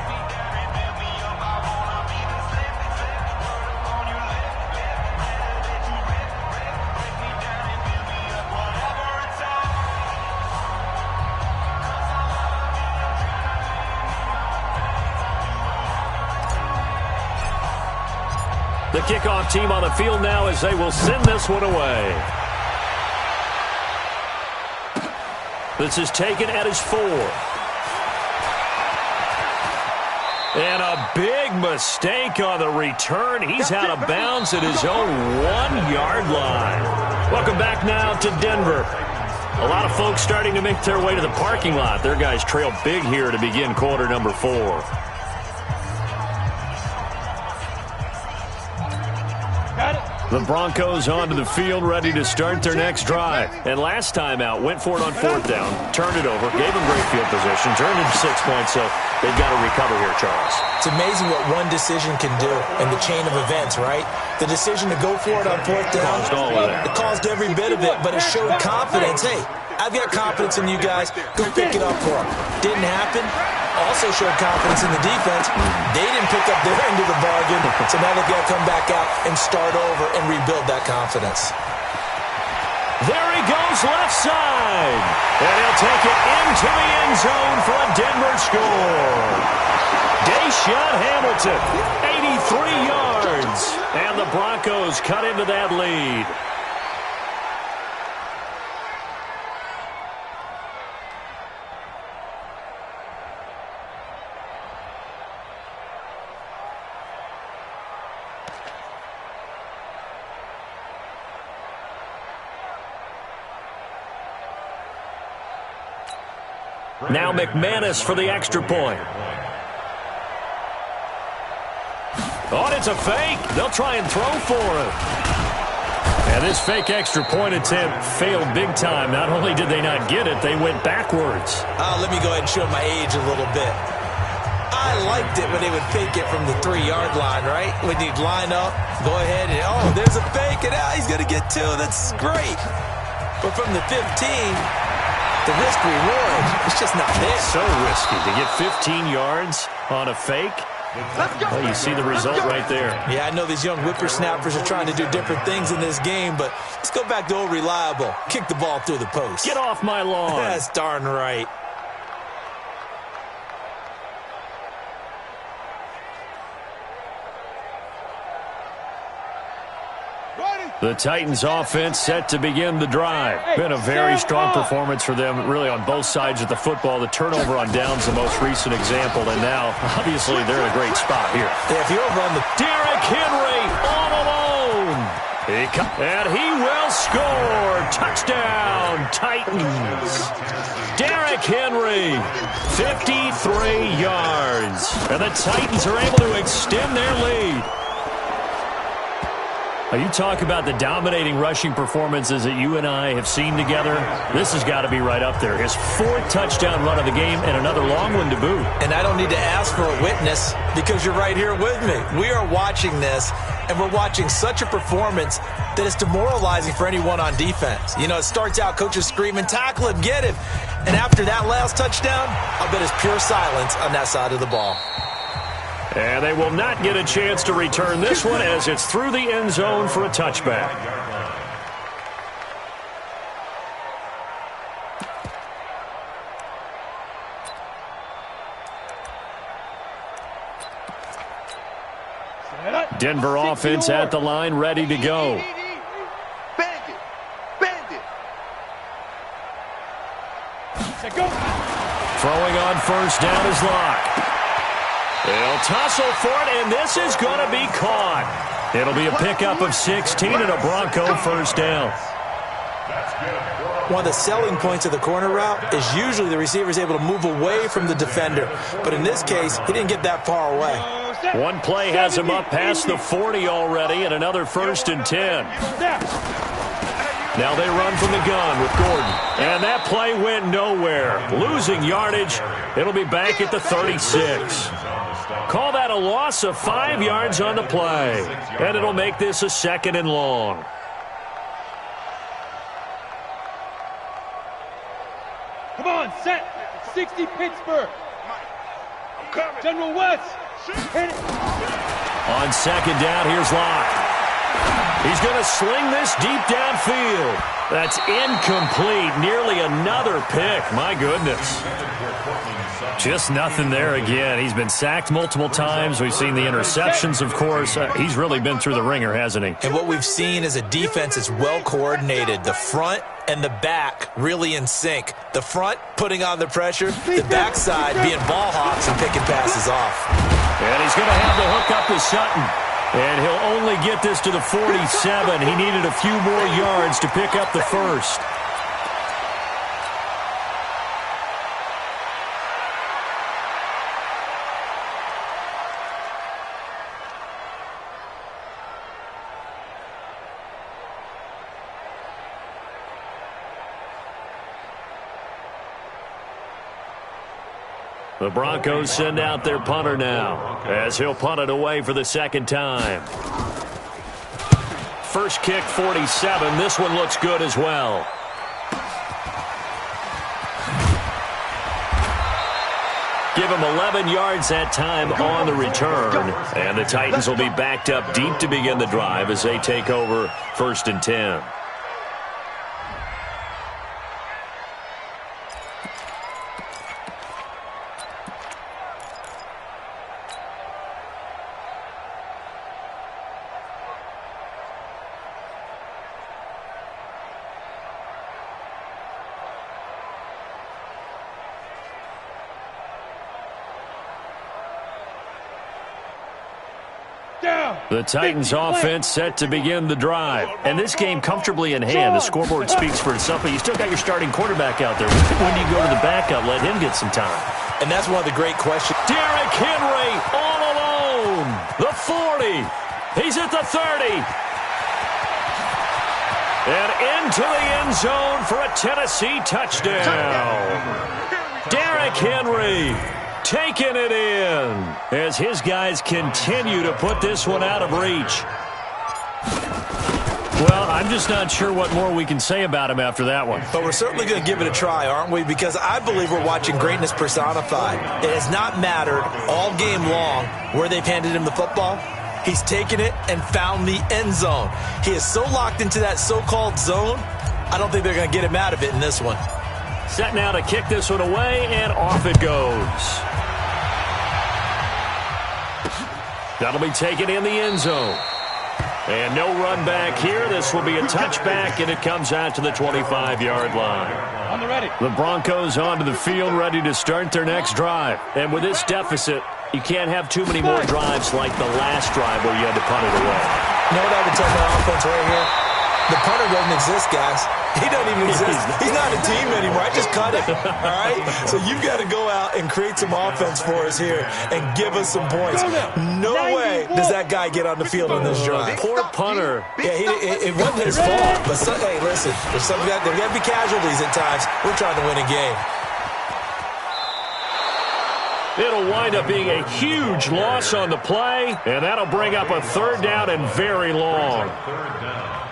Speaker 10: The kickoff team on the field now as they will send this one away. This is taken at his 4. And a big mistake on the return. He's out of bounds at his own 1-yard line. Welcome back now to Denver. A lot of folks starting to make their way to the parking lot. Their guys trail big here to begin quarter number 4. The Broncos onto the field, ready to start their next drive. And last time out, went for it on 4th down, turned it over, gave them great field position, turned into 6 points, so they've got to recover here, Charles.
Speaker 12: It's amazing what one decision can do in the chain of events, right? The decision to go for it on 4th down,
Speaker 10: caused all of it.
Speaker 12: It caused every bit of it, but it showed confidence. Hey, I've got confidence in you guys. Go pick it up for them. Didn't happen. Also showed confidence in the defense. They didn't pick up their end of the bargain, so now they've got to come back out and start over and rebuild that confidence.
Speaker 10: There he goes left side. And he'll take it into the end zone for a Denver score. Deshaun Hamilton, 83 yards. And the Broncos cut into that lead. Now McManus for the extra point. Oh, and it's a fake. They'll try and throw for it. And this fake extra point attempt failed big time. Not only did they not get it, they went backwards.
Speaker 12: Let me go ahead and show my age a little bit. I liked it when they would fake it from the 3-yard line, right? When you'd line up, go ahead and, oh, there's a fake, and he's going to get 2. That's great. But from the 15... the risk-reward, it's just not there.
Speaker 10: So risky to get 15 yards on a fake. Well, you see the result right there.
Speaker 12: Yeah, I know these young whippersnappers are trying to do different things in this game, but let's go back to old reliable. Kick the ball through the post.
Speaker 10: Get off my lawn.
Speaker 12: That's darn right.
Speaker 10: The Titans offense set to begin the drive. Been a very strong performance for them, really, on both sides of the football. The turnover on downs, the most recent example, and now, obviously, they're in a great spot here.
Speaker 12: Yeah, if you're over on the...
Speaker 10: Derrick Henry all alone. And he will score. Touchdown, Titans. Derrick Henry, 53 yards. And the Titans are able to extend their lead. You talk about the dominating rushing performances that you and I have seen together. This has got to be right up there. His 4th touchdown run of the game and another long one to boot.
Speaker 12: And I don't need to ask for a witness because you're right here with me. We are watching this, and we're watching such a performance that is demoralizing for anyone on defense. You know, it starts out, coaches screaming, tackle him, get him. And after that last touchdown, I'll bet it's pure silence on that side of the ball.
Speaker 10: And they will not get a chance to return this one as it's through the end zone for a touchback. Denver offense at the line, ready to go. Throwing on 1st down is Locke. They'll tussle for it, and this is going to be caught. It'll be a pickup of 16 and a Bronco 1st down.
Speaker 12: One of the selling points of the corner route is usually the receiver is able to move away from the defender. But in this case, he didn't get that far away.
Speaker 10: One play has him up past the 40 already, and another 1st and 10. Now they run from the gun with Gordon. And that play went nowhere. Losing yardage. It'll be back at the 36. Call that a loss of 5 yards on the play. And it'll make this a 2nd and long.
Speaker 13: Come on, set. 60 Pittsburgh. General West. Hit it.
Speaker 10: On 2nd down, here's Locke. He's going to sling this deep downfield. That's incomplete. Nearly another pick. My goodness. Just nothing there again. He's been sacked multiple times. We've seen the interceptions, of course. He's really been through the ringer, hasn't he?
Speaker 12: And what we've seen is a defense that's well coordinated. The front and the back really in sync. The front putting on the pressure. The backside being ball hawks and picking passes off.
Speaker 10: And he's going to have the hook up to Sutton. And he'll only get this to the 47. He needed a few more yards to pick up the first. The Broncos send out their punter now as he'll punt it away for the 2nd time. First kick, 47. This one looks good as well. Give him 11 yards that time on the return. And the Titans will be backed up deep to begin the drive as they take over 1st and 10. The Titans offense set to begin the drive. And this game comfortably in hand. The scoreboard speaks for itself, but you still got your starting quarterback out there. When do you go to the backup? Let him get some time.
Speaker 12: And that's one of the great questions.
Speaker 10: Derrick Henry all alone. The 40. He's at the 30. And into the end zone for a Tennessee touchdown. Derrick Henry taking it in as his guys continue to put this one out of reach. Well, I'm just not sure what more we can say about him after that one.
Speaker 12: But we're certainly going to give it a try, aren't we? Because I believe we're watching greatness personified. It has not mattered all game long where they've handed him the football. He's taken it and found the end zone. He is so locked into that so-called zone, I don't think they're going to get him out of it in this one.
Speaker 10: Set now to kick this one away, and off it goes. That'll be taken in the end zone. And no run back here. This will be a touchback, and it comes out to the 25-yard line.
Speaker 13: On the ready.
Speaker 10: The Broncos onto the field, ready to start their next drive. And with this deficit, you can't have too many more drives like the last drive where you had to punt it away.
Speaker 12: You know what I would tell my offense right here? The punter doesn't exist, guys. He doesn't even exist. He's not a team anymore. I just cut him. All right? So you've got to go out and create some offense for us here and give us some points. No way does that guy get on the field on this drive.
Speaker 10: Poor punter.
Speaker 12: Yeah, it wasn't his fault. But, hey, listen, there's got to be casualties at times. We're trying to win a game.
Speaker 10: It'll wind up being a huge loss on the play, and that'll bring up a 3rd down and very long.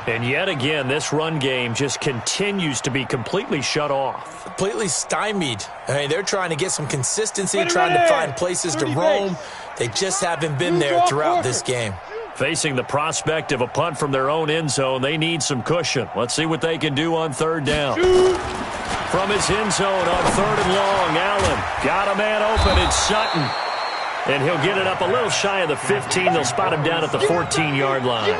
Speaker 10: And yet again, this run game just continues to be completely shut off.
Speaker 12: Completely stymied. I mean, they're trying to get some consistency, trying to find places to roam. They just haven't been there throughout this game.
Speaker 10: Facing the prospect of a punt from their own end zone, they need some cushion. Let's see what they can do on 3rd down. From his end zone on 3rd and long, Allen got a man open. It's Sutton. And he'll get it up a little shy of the 15. They'll spot him down at the 14-yard line.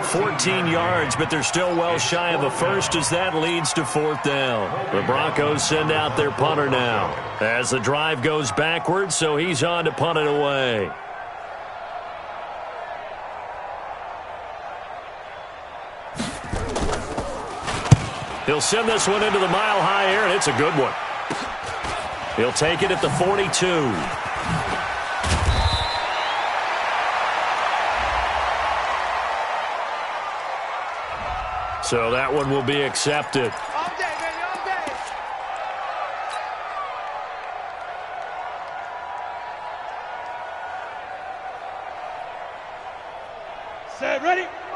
Speaker 10: 14 yards, but they're still well shy of a first as that leads to 4th down. The Broncos send out their punter now as the drive goes backwards, so he's on to punt it away. He'll send this one into the mile-high air, and it's a good one. He'll take it at the 42. So that one will be accepted.
Speaker 15: All day, baby, all day.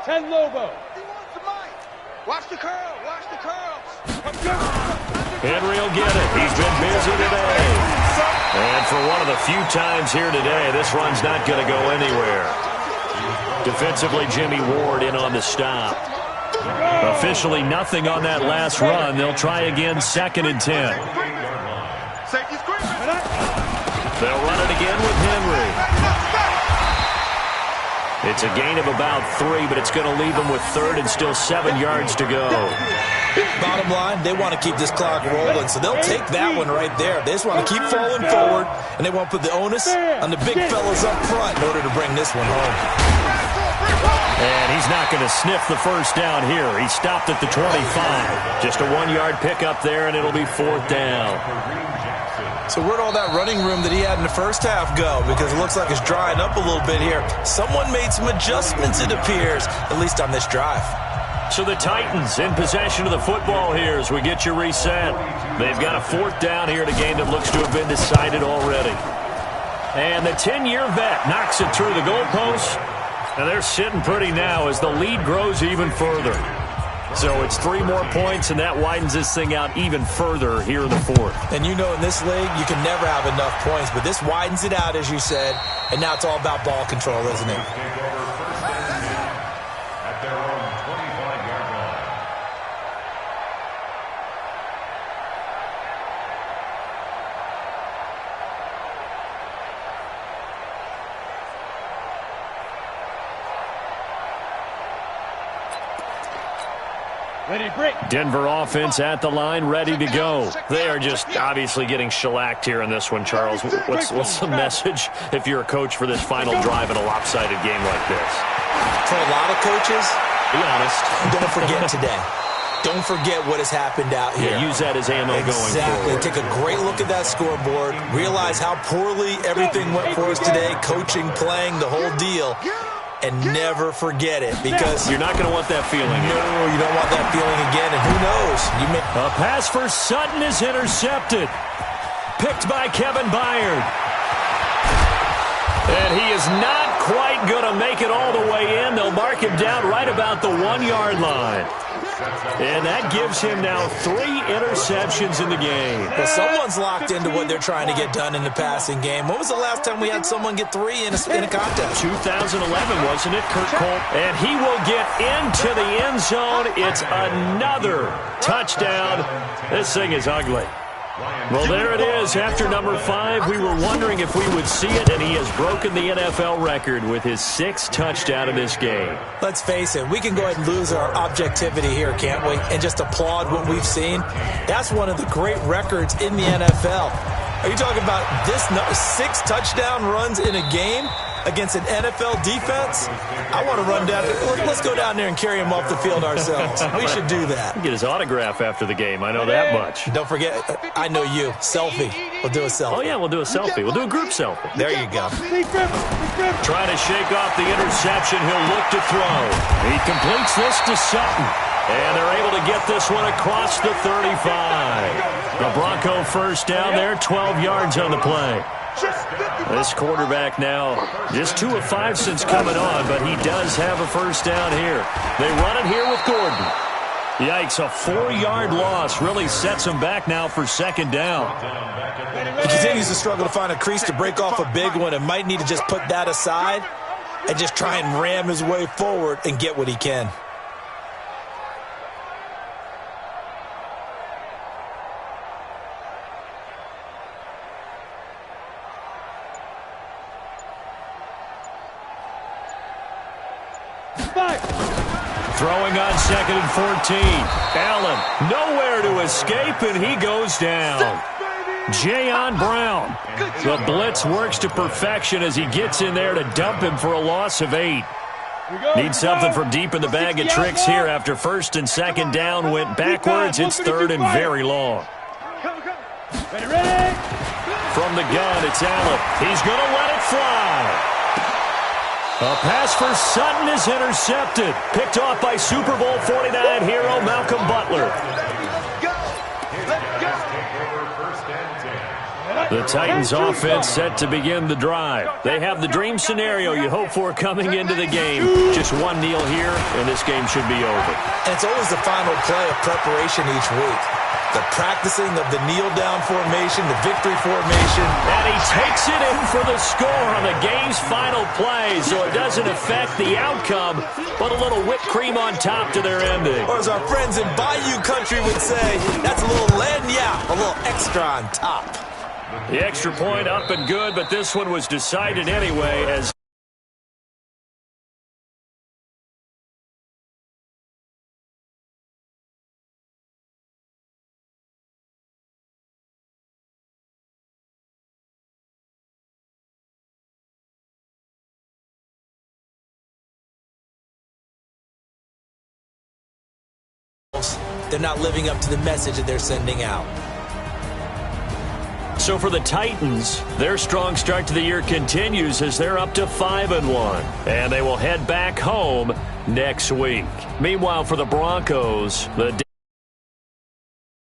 Speaker 13: 10 Lobo.
Speaker 11: Watch the curl. Watch the curls.
Speaker 10: Henry will get it. He's been busy today. And for one of the few times here today, this run's not going to go anywhere. Defensively, Jimmy Ward in on the stop. Officially nothing on that last run. They'll try again, 2nd and 10. They'll run it again with Henry. It's a gain of about 3, but it's going to leave them with 3rd and still 7 yards to go.
Speaker 12: Bottom line, they want to keep this clock rolling, so they'll take that one right there. They just want to keep falling forward, and they want to put the onus on the big fellas up front in order to bring this one home.
Speaker 10: And he's not going to sniff the first down here. He stopped at the 25. Just a 1-yard pickup there, and it'll be 4th down.
Speaker 12: So where'd all that running room that he had in the first half go? Because it looks like it's drying up a little bit here. Someone made some adjustments, it appears, at least on this drive.
Speaker 10: So the Titans in possession of the football here as we get you reset. They've got a 4th down here in a game that looks to have been decided already. And the 10-year vet knocks it through the goalpost. And they're sitting pretty now as the lead grows even further. So it's 3 more points, and that widens this thing out even further here in the 4th.
Speaker 12: And you know in this league, you can never have enough points, but this widens it out, as you said, and now it's all about ball control, isn't it?
Speaker 14: At their own 25-yard line.
Speaker 13: Ready, break.
Speaker 10: Denver offense at the line, ready to go. They are just obviously getting shellacked here in this one, Charles. What's the message if you're a coach for this final drive in a lopsided game like this?
Speaker 12: For a lot of coaches,
Speaker 10: be honest,
Speaker 12: don't forget today. Don't forget what has happened out here.
Speaker 10: Yeah, use that as ammo going forward.
Speaker 12: Take a great look at that scoreboard. Realize how poorly everything went for us today. Coaching, playing, the whole deal. And never forget it, because
Speaker 10: you're not going to want that feeling.
Speaker 12: No, you don't want that feeling again. And who knows?
Speaker 10: A pass for Sutton is intercepted. Picked by Kevin Byard. And he is not quite going to make it all the way in. They'll mark him down right about the 1-yard line. And that gives him now 3 interceptions in the game.
Speaker 12: Well, someone's locked into what they're trying to get done in the passing game. When was the last time we had someone get 3 in a contest?
Speaker 10: 2011, wasn't it, Kurt Cole? And he will get into the end zone. It's another touchdown. This thing is ugly. Well, there it is. After number 5, we were wondering if we would see it, and he has broken the NFL record with his 6th touchdown in this game.
Speaker 12: Let's face it, we can go ahead and lose our objectivity here, can't we? And just applaud what we've seen. That's one of the great records in the NFL. Are you talking about this 6 touchdown runs in a game against an NFL defense? I want to run down. Let's go down there and carry him off the field ourselves. We should do that.
Speaker 10: Get his autograph after the game. I know that much.
Speaker 12: Don't forget, I know you. Selfie. We'll do a selfie.
Speaker 10: Oh, yeah, we'll do a selfie. We'll do a group selfie.
Speaker 12: There you go.
Speaker 10: Trying to shake off the interception. He'll look to throw. He completes this to Sutton. And they're able to get this one across the 35. The Bronco first down there, 12 yards on the play. This quarterback now just 2 of 5 since coming on, but he does have a first down here. They run it here with Gordon. Yikes, a 4-yard loss really sets him back now for 2nd down.
Speaker 12: He continues to struggle to find a crease to break off a big one and might need to just put that aside and just try and ram his way forward and get what he can.
Speaker 10: Throwing on 2nd and 14. Allen nowhere to escape, and he goes down. Jayon Brown. The blitz works to perfection as he gets in there to dump him for a loss of 8. Need something from deep in the bag of tricks here after 1st and 2nd down went backwards. It's 3rd and very long. From the gun, it's Allen. He's going to let it fly. A pass for Sutton is intercepted. Picked off by Super Bowl 49 hero Malcolm Butler. The Titans offense set to begin the drive. They have the dream scenario you hope for coming into the game. Just one kneel here, and this game should be over.
Speaker 12: And it's always the final play of preparation each week. The practicing of the kneel-down formation, the victory formation.
Speaker 10: And he takes it in for the score on the game's final play, so it doesn't affect the outcome, but a little whipped cream on top to their ending.
Speaker 12: Or as our friends in Bayou Country would say, that's a little lagniappe, a little extra on top.
Speaker 10: The extra point up and good, but this one was decided anyway as
Speaker 12: they're not living up to the message that they're sending out.
Speaker 10: So for the Titans, their strong start to the year continues as they're up to 5-1. And they will head back home next week. Meanwhile, for the Broncos, the